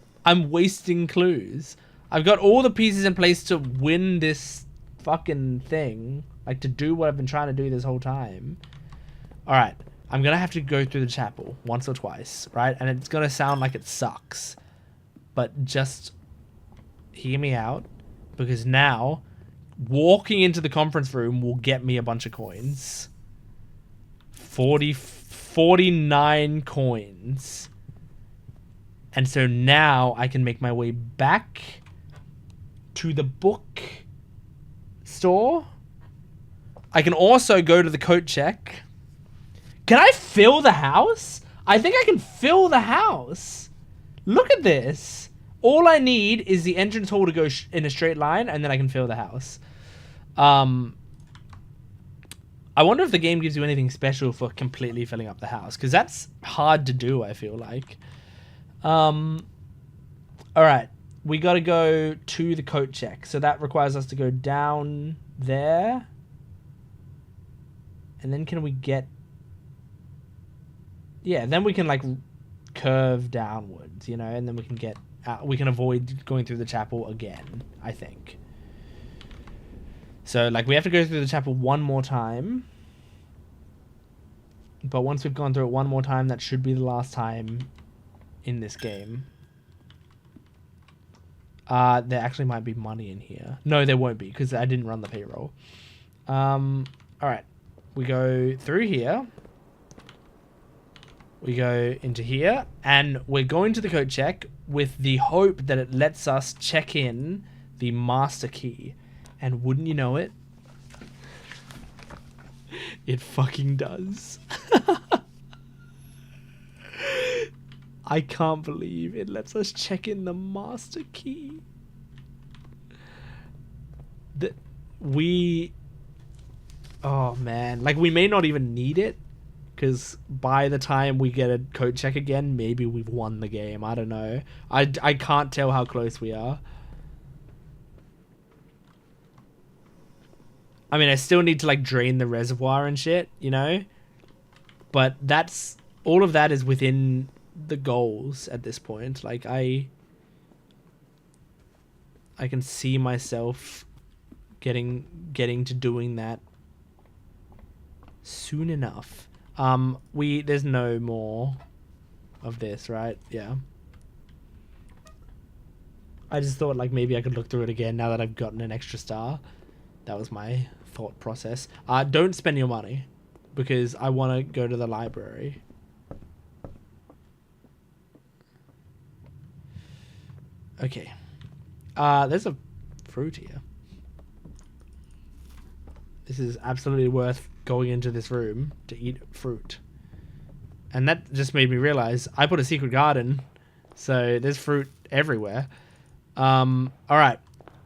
wasting clues. I've got all the pieces in place to win this fucking thing. Like, to do what I've been trying to do this whole time. Alright. I'm going to have to go through the chapel once or twice, right? And it's going to sound like it sucks. But just hear me out. Because now, walking into the conference room will get me a bunch of coins. 49 coins. And so now I can make my way back to the book store. I can also go to the coat check. Can I fill the house? I think I can fill the house. Look at this. All I need is the entrance hall to go in a straight line, and then I can fill the house. I wonder if the game gives you anything special for completely filling up the house, because that's hard to do, I feel like. Alright. We got to go to the coat check. So that requires us to go down there. And then can we get... Yeah, then we can, like, curve downwards, you know? And then we can get... we can avoid going through the chapel again, I think. So, like, we have to go through the chapel one more time. But once we've gone through it one more time, that should be the last time in this game. There actually might be money in here. No, there won't be because I didn't run the payroll. All right. We go through here. We go into here. And we're going to the code check with the hope that it lets us check in the master key. And wouldn't you know it? It fucking does. I can't believe it lets us check in the master key. Oh man, like we may not even need it because by the time we get a code check again, maybe we've won the game. I don't know. I can't tell how close we are. I mean, I still need to like drain the reservoir and shit, you know? But that's all of that is within the goals at this point. Like I can see myself getting to doing that soon enough. There's no more of this, right? Yeah. I just thought like maybe I could look through it again now that I've gotten an extra star. That was my thought process. Don't spend your money because I want to go to the library. Okay. There's a fruit here. This is absolutely worth going into this room to eat fruit. And that just made me realize I put a secret garden, so there's fruit everywhere. All right.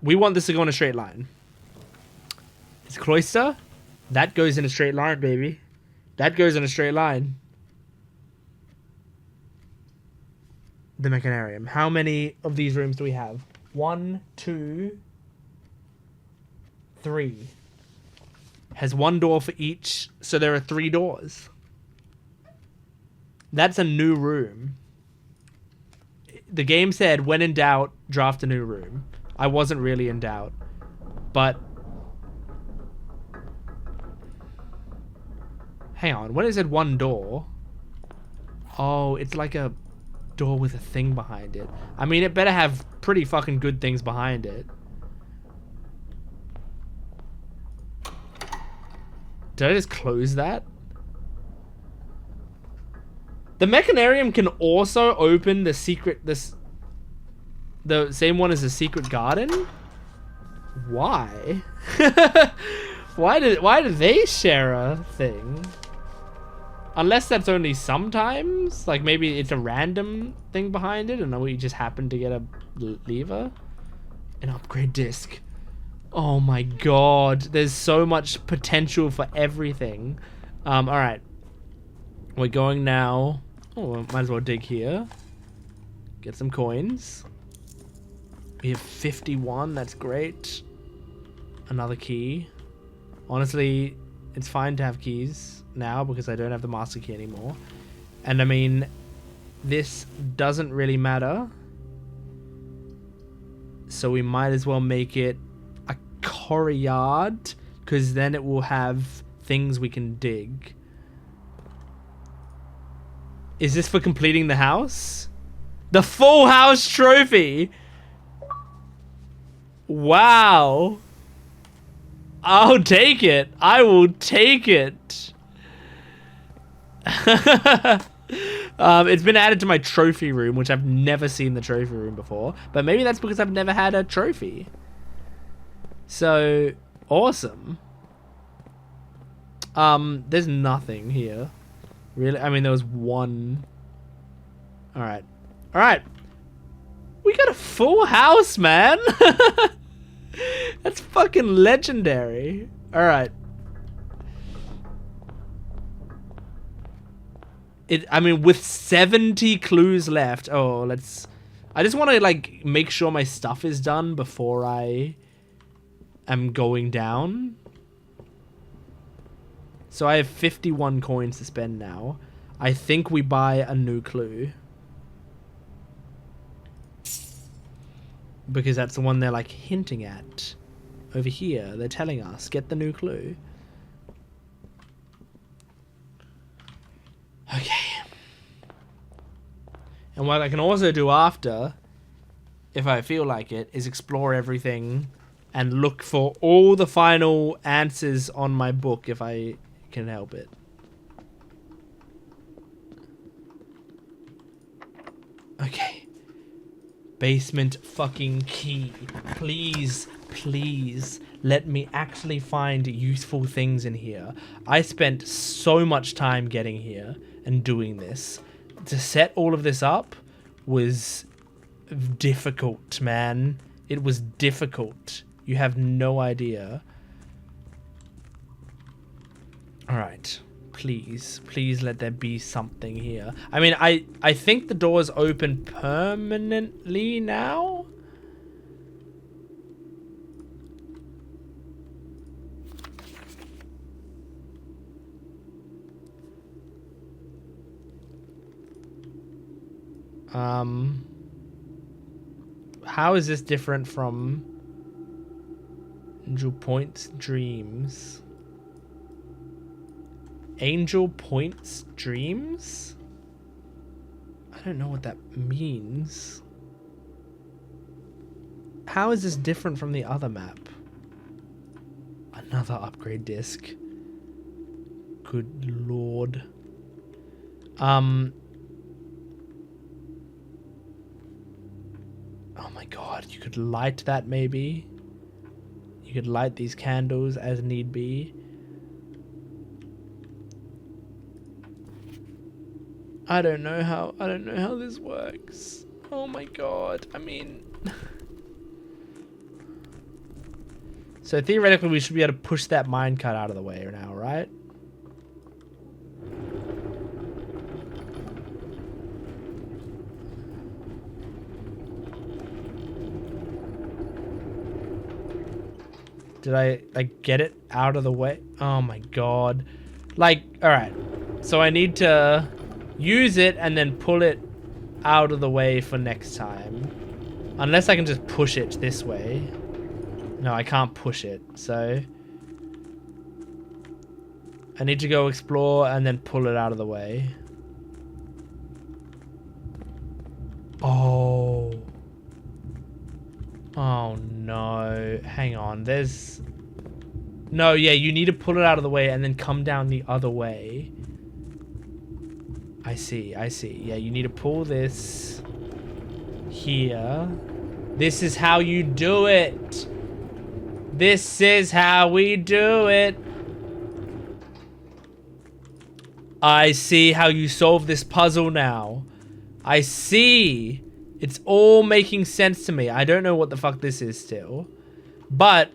We want this to go in a straight line. It's cloister. That goes in a straight line, baby. That goes in a straight line. The mechanarium. How many of these rooms do we have? 1, 2, 3. Has one door for each, so there are 3 doors. That's a new room. The game said, when in doubt, draft a new room. I wasn't really in doubt. But hang on, when it said one door, oh, it's like a door with a thing behind it. I mean, it better have pretty fucking good things behind it. Did I just close that? The mechanarium can also open the secret, the same one as the secret garden? Why? Why did they share a thing? Unless that's only sometimes, like maybe it's a random thing behind it and we just happen to get a lever. An upgrade disc. Oh my god, there's so much potential for everything. All right, we're going now. Oh, might as well dig here. Get some coins. We have 51, that's great. Another key. Honestly, it's fine to have keys now because I don't have the master key anymore. And I mean, this doesn't really matter. So we might as well make it a courtyard because then it will have things we can dig. Is this for completing the house? The full house trophy! Wow! I'll take it. I will take it. It's been added to my trophy room, which I've never seen the trophy room before. But maybe that's because I've never had a trophy. So, awesome. There's nothing here. Really? I mean, there was one. Alright. Alright. We got a full house, man. That's fucking legendary. Alright. I mean, with 70 clues left. Oh, I just want to, like, make sure my stuff is done before I am going down. So I have 51 coins to spend now. I think we buy a new clue. Because that's the one they're, like, hinting at. Over here, they're telling us, get the new clue. Okay. And what I can also do after if I feel like it, is explore everything and look for all the final answers on my book if I can help it. Okay. Basement fucking key. Please, please let me actually find useful things in here. I spent so much time getting here and doing this. To set all of this up was difficult, man. It was difficult. You have no idea. Alright. Please. Please let there be something here. I mean, I think the door's open permanently now? How is this different from Angel Point's Dreams? Angel Point's Dreams? I don't know what that means. How is this different from the other map? Another upgrade disc. Good lord. Oh my god, you could light that maybe. You could light these candles as need be. I don't know how this works. Oh my god. I mean, so theoretically we should be able to push that minecart out of the way now, right? Did I, like, get it out of the way? Oh my god. Like, alright. So I need to use it and then pull it out of the way for next time. Unless I can just push it this way. No, I can't push it, so I need to go explore and then pull it out of the way. Oh. Oh no. Hang on. There's... No, yeah, you need to pull it out of the way and then come down the other way. I see, I see. Yeah, you need to pull this here. This is how you do it. This is how we do it. I see how you solve this puzzle now. I see. It's all making sense to me. I don't know what the fuck this is still. But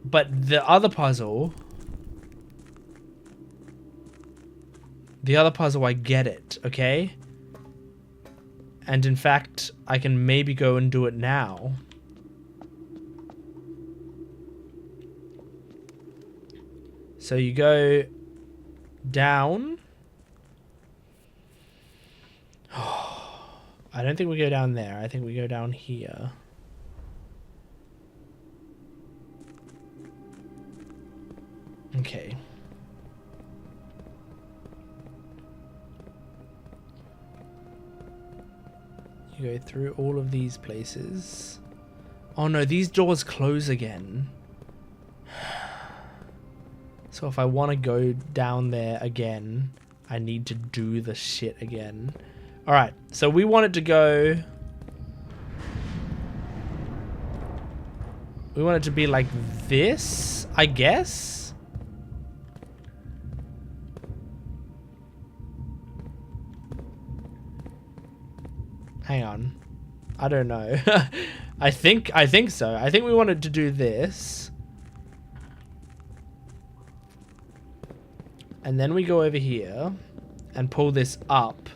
the other puzzle... The other puzzle, I get it, okay? And in fact, I can maybe go and do it now. So you go down. I don't think we go down there. I think we go down here. Okay. You go through all of these places. Oh no, these doors close again. So if I want to go down there again, I need to do the shit again. Alright, so we want it to go... We want it to be like this, I guess? Hang on. I don't know. I think so. I think we wanted to do this. And then we go over here and pull this up.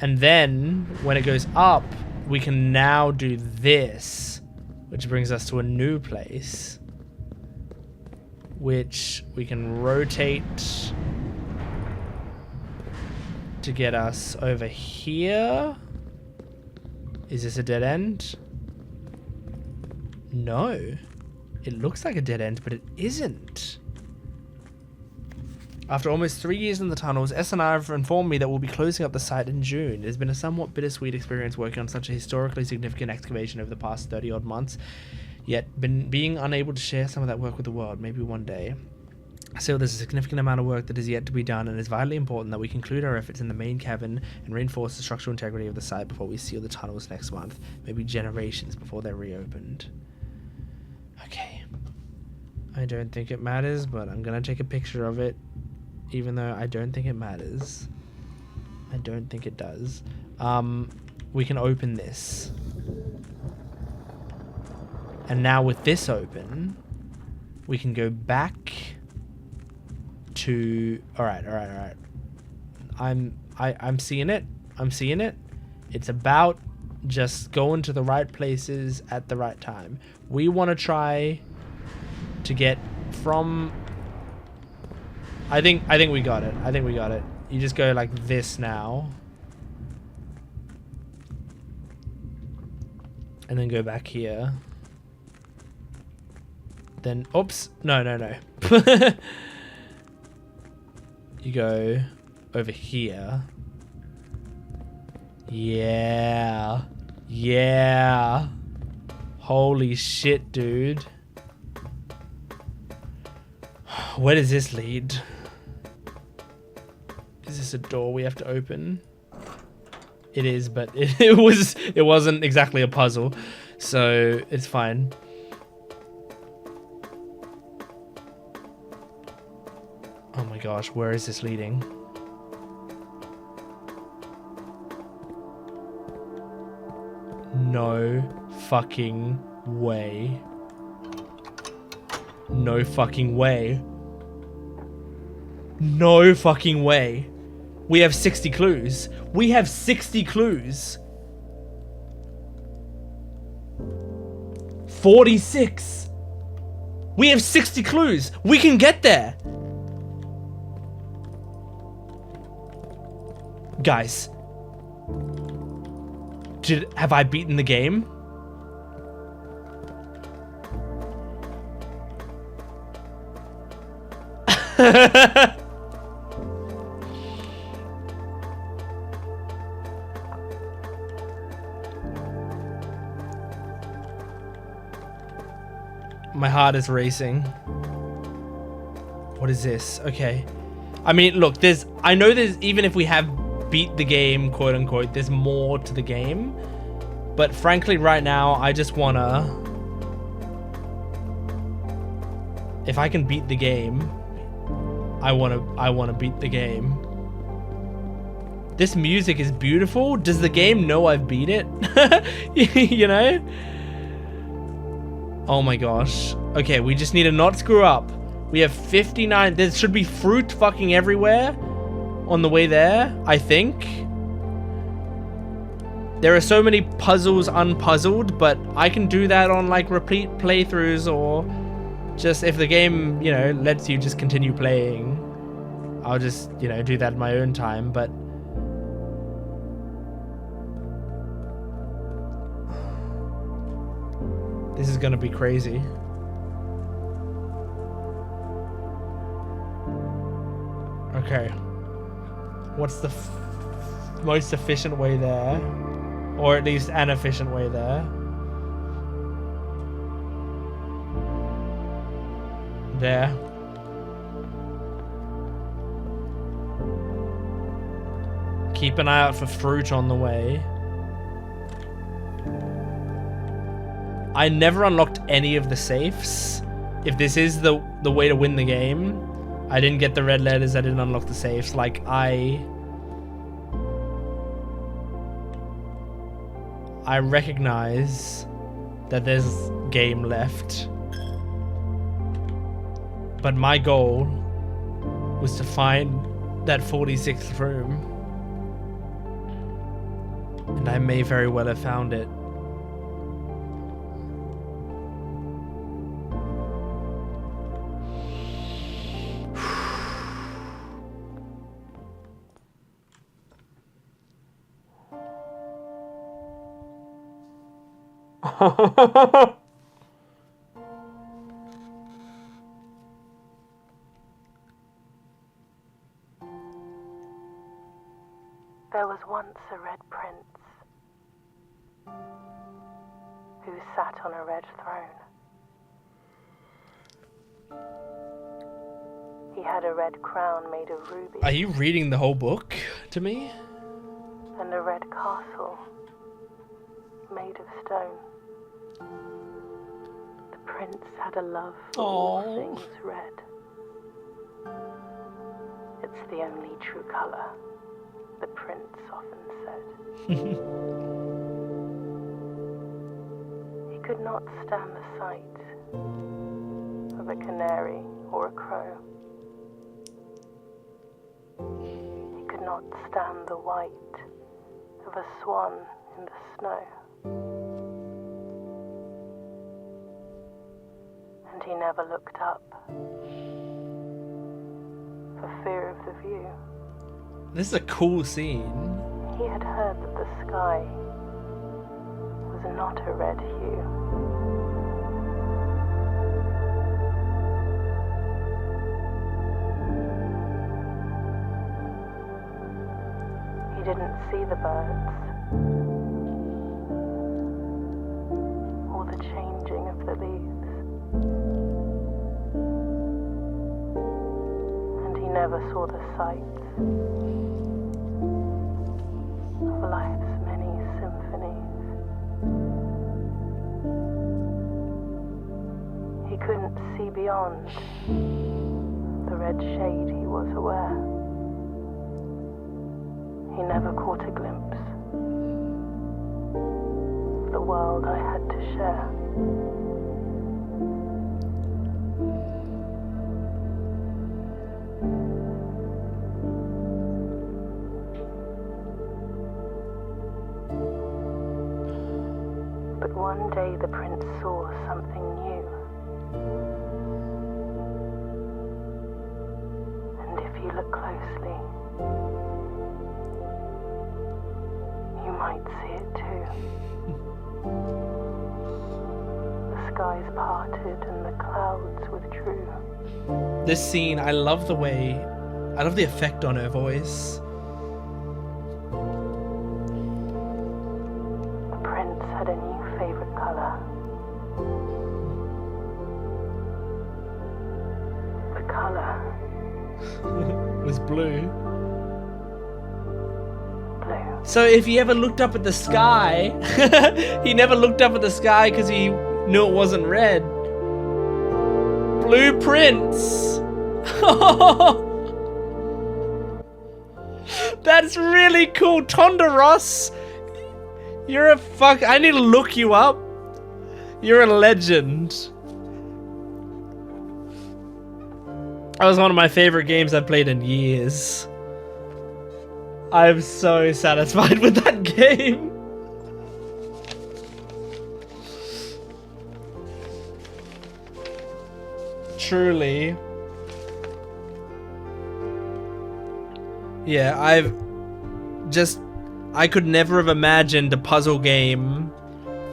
And then when it goes up, we can now do this, which brings us to a new place, which we can rotate to get us over here. Is this a dead end? No. It looks like a dead end, but it isn't. After almost 3 years in the tunnels, S&R have informed me that we'll be closing up the site in June. It has been a somewhat bittersweet experience working on such a historically significant excavation over the past 30-odd months, yet being unable to share some of that work with the world, maybe one day. Still, there's a significant amount of work that is yet to be done, and it's vitally important that we conclude our efforts in the main cavern and reinforce the structural integrity of the site before we seal the tunnels next month, maybe generations before they're reopened. Okay. I don't think it matters, but I'm gonna take a picture of it, even though I don't think it matters. I don't think it does. We can open this. And now with this open, we can go back to... Alright. I'm seeing it. It's about just going to the right places at the right time. We want to try to get from... I think we got it. You just go like this now. And then go back here. Then, oops. No. You go over here. Yeah. Holy shit, dude. Where does this lead? Is this a door we have to open? It is, but it wasn't exactly a puzzle, so it's fine. Oh my gosh, where is this leading? No fucking way. No fucking way. No fucking way. We have 60 clues. 46. We have 60 clues. We can get there. Guys. Have I beaten the game? My heart is racing. What is this? Okay. I mean, look, I know there's, even if we have beat the game, quote unquote, there's more to the game. But frankly, right now, I just wanna... If I can beat the game, I wanna beat the game. This music is beautiful. Does the game know I've beat it? You know? Oh my gosh. Okay, we just need to not screw up. We have 59. There should be fruit fucking everywhere on the way there, I think. There are so many puzzles unpuzzled, but I can do that on like repeat playthroughs, or just if the game, you know, lets you just continue playing, I'll just, you know, do that in my own time. But this is gonna be crazy. Okay. What's the most efficient way there? Or at least an efficient way there. There. Keep an eye out for fruit on the way. I never unlocked any of the safes. If this is the way to win the game, I didn't get the red letters, I didn't unlock the safes. Like, I recognize that there's game left. But my goal was to find that 46th room. And I may very well have found it. There was once a red prince who sat on a red throne. He had a red crown made of rubies. Are you reading the whole book to me? And a red castle made of stone. The prince had a love for all things red. It's the only true color, the prince often said. He could not stand the sight of a canary or a crow. He could not stand the white of a swan in the snow. And he never looked up for fear of the view. This is a cool scene. He had heard that the sky was not a red hue. He didn't see the birds or the changing of the leaves. And he never saw the sights of life's many symphonies. He couldn't see beyond the red shade he was aware. He never caught a glimpse of the world I had to share. But one day the prince saw something new. And if you look closely, you might see it too. The skies parted and the clouds withdrew. This scene, I love the effect on her voice. The prince had a new favorite color. The color was blue. blue. So if he ever looked up at the sky, he never looked up at the sky because he knew it wasn't red. Blue Prince. That's really cool. Tonderos, you're a fuck. I need to look you up. You're a legend. That was one of my favorite games I've played in years. I'm so satisfied with that game. Truly. Yeah, I could never have imagined a puzzle game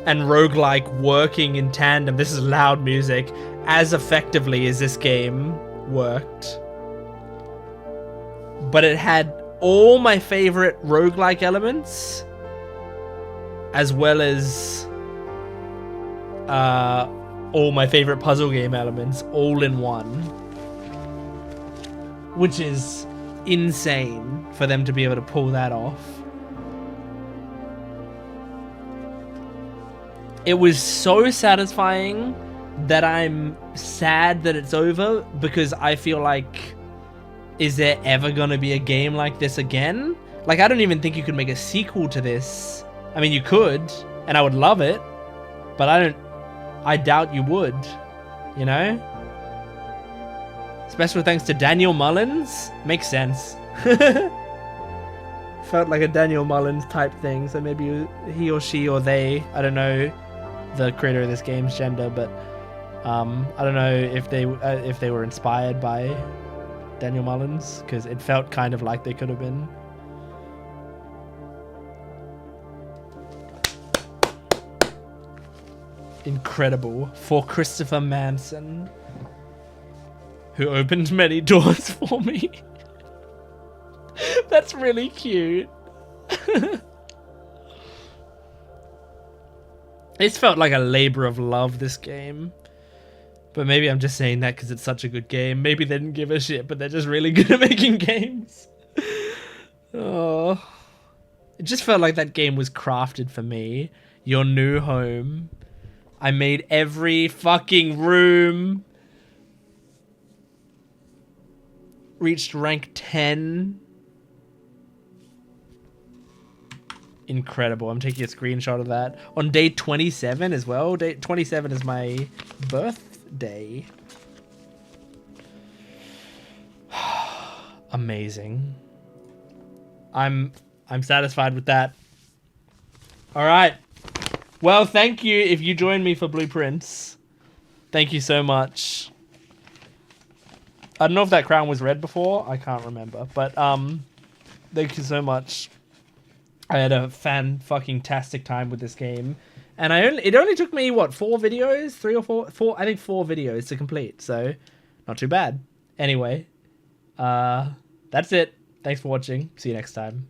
and roguelike working in tandem. This is loud music. As effectively as this game worked. But it had all my favorite roguelike elements, as well as all my favorite puzzle game elements, all in one. Which is insane for them to be able to pull that off. It was so satisfying that I'm sad that it's over, because I feel like, is there ever gonna be a game like this again? Like, I don't even think you could make a sequel to this. I mean, you could, and I would love it, but I doubt you would, you know? Special thanks to Daniel Mullins. Makes sense. Felt like a Daniel Mullins type thing, so maybe he or she or they, I don't know the creator of this game's gender, but I don't know if they were inspired by Daniel Mullins, because it felt kind of like they could have been. Incredible for Christopher Manson, who opened many doors for me. That's really cute. It's felt like a labor of love, this game. But maybe I'm just saying that because it's such a good game. Maybe they didn't give a shit, but they're just really good at making games. Oh. It just felt like that game was crafted for me. Your new home. I made every fucking room. Reached rank 10. Incredible. I'm taking a screenshot of that. On day 27 as well. Day 27 is my birthday. Amazing. I'm satisfied with that. All right. Well, thank you if you joined me for Blueprints. Thank you so much. I don't know if that crown was red before. I can't remember. But thank you so much. I had a fan-fucking-tastic time with this game. And it only took me, what, 4 videos? 3 or 4? I think 4 videos to complete. So, not too bad. Anyway, that's it. Thanks for watching. See you next time.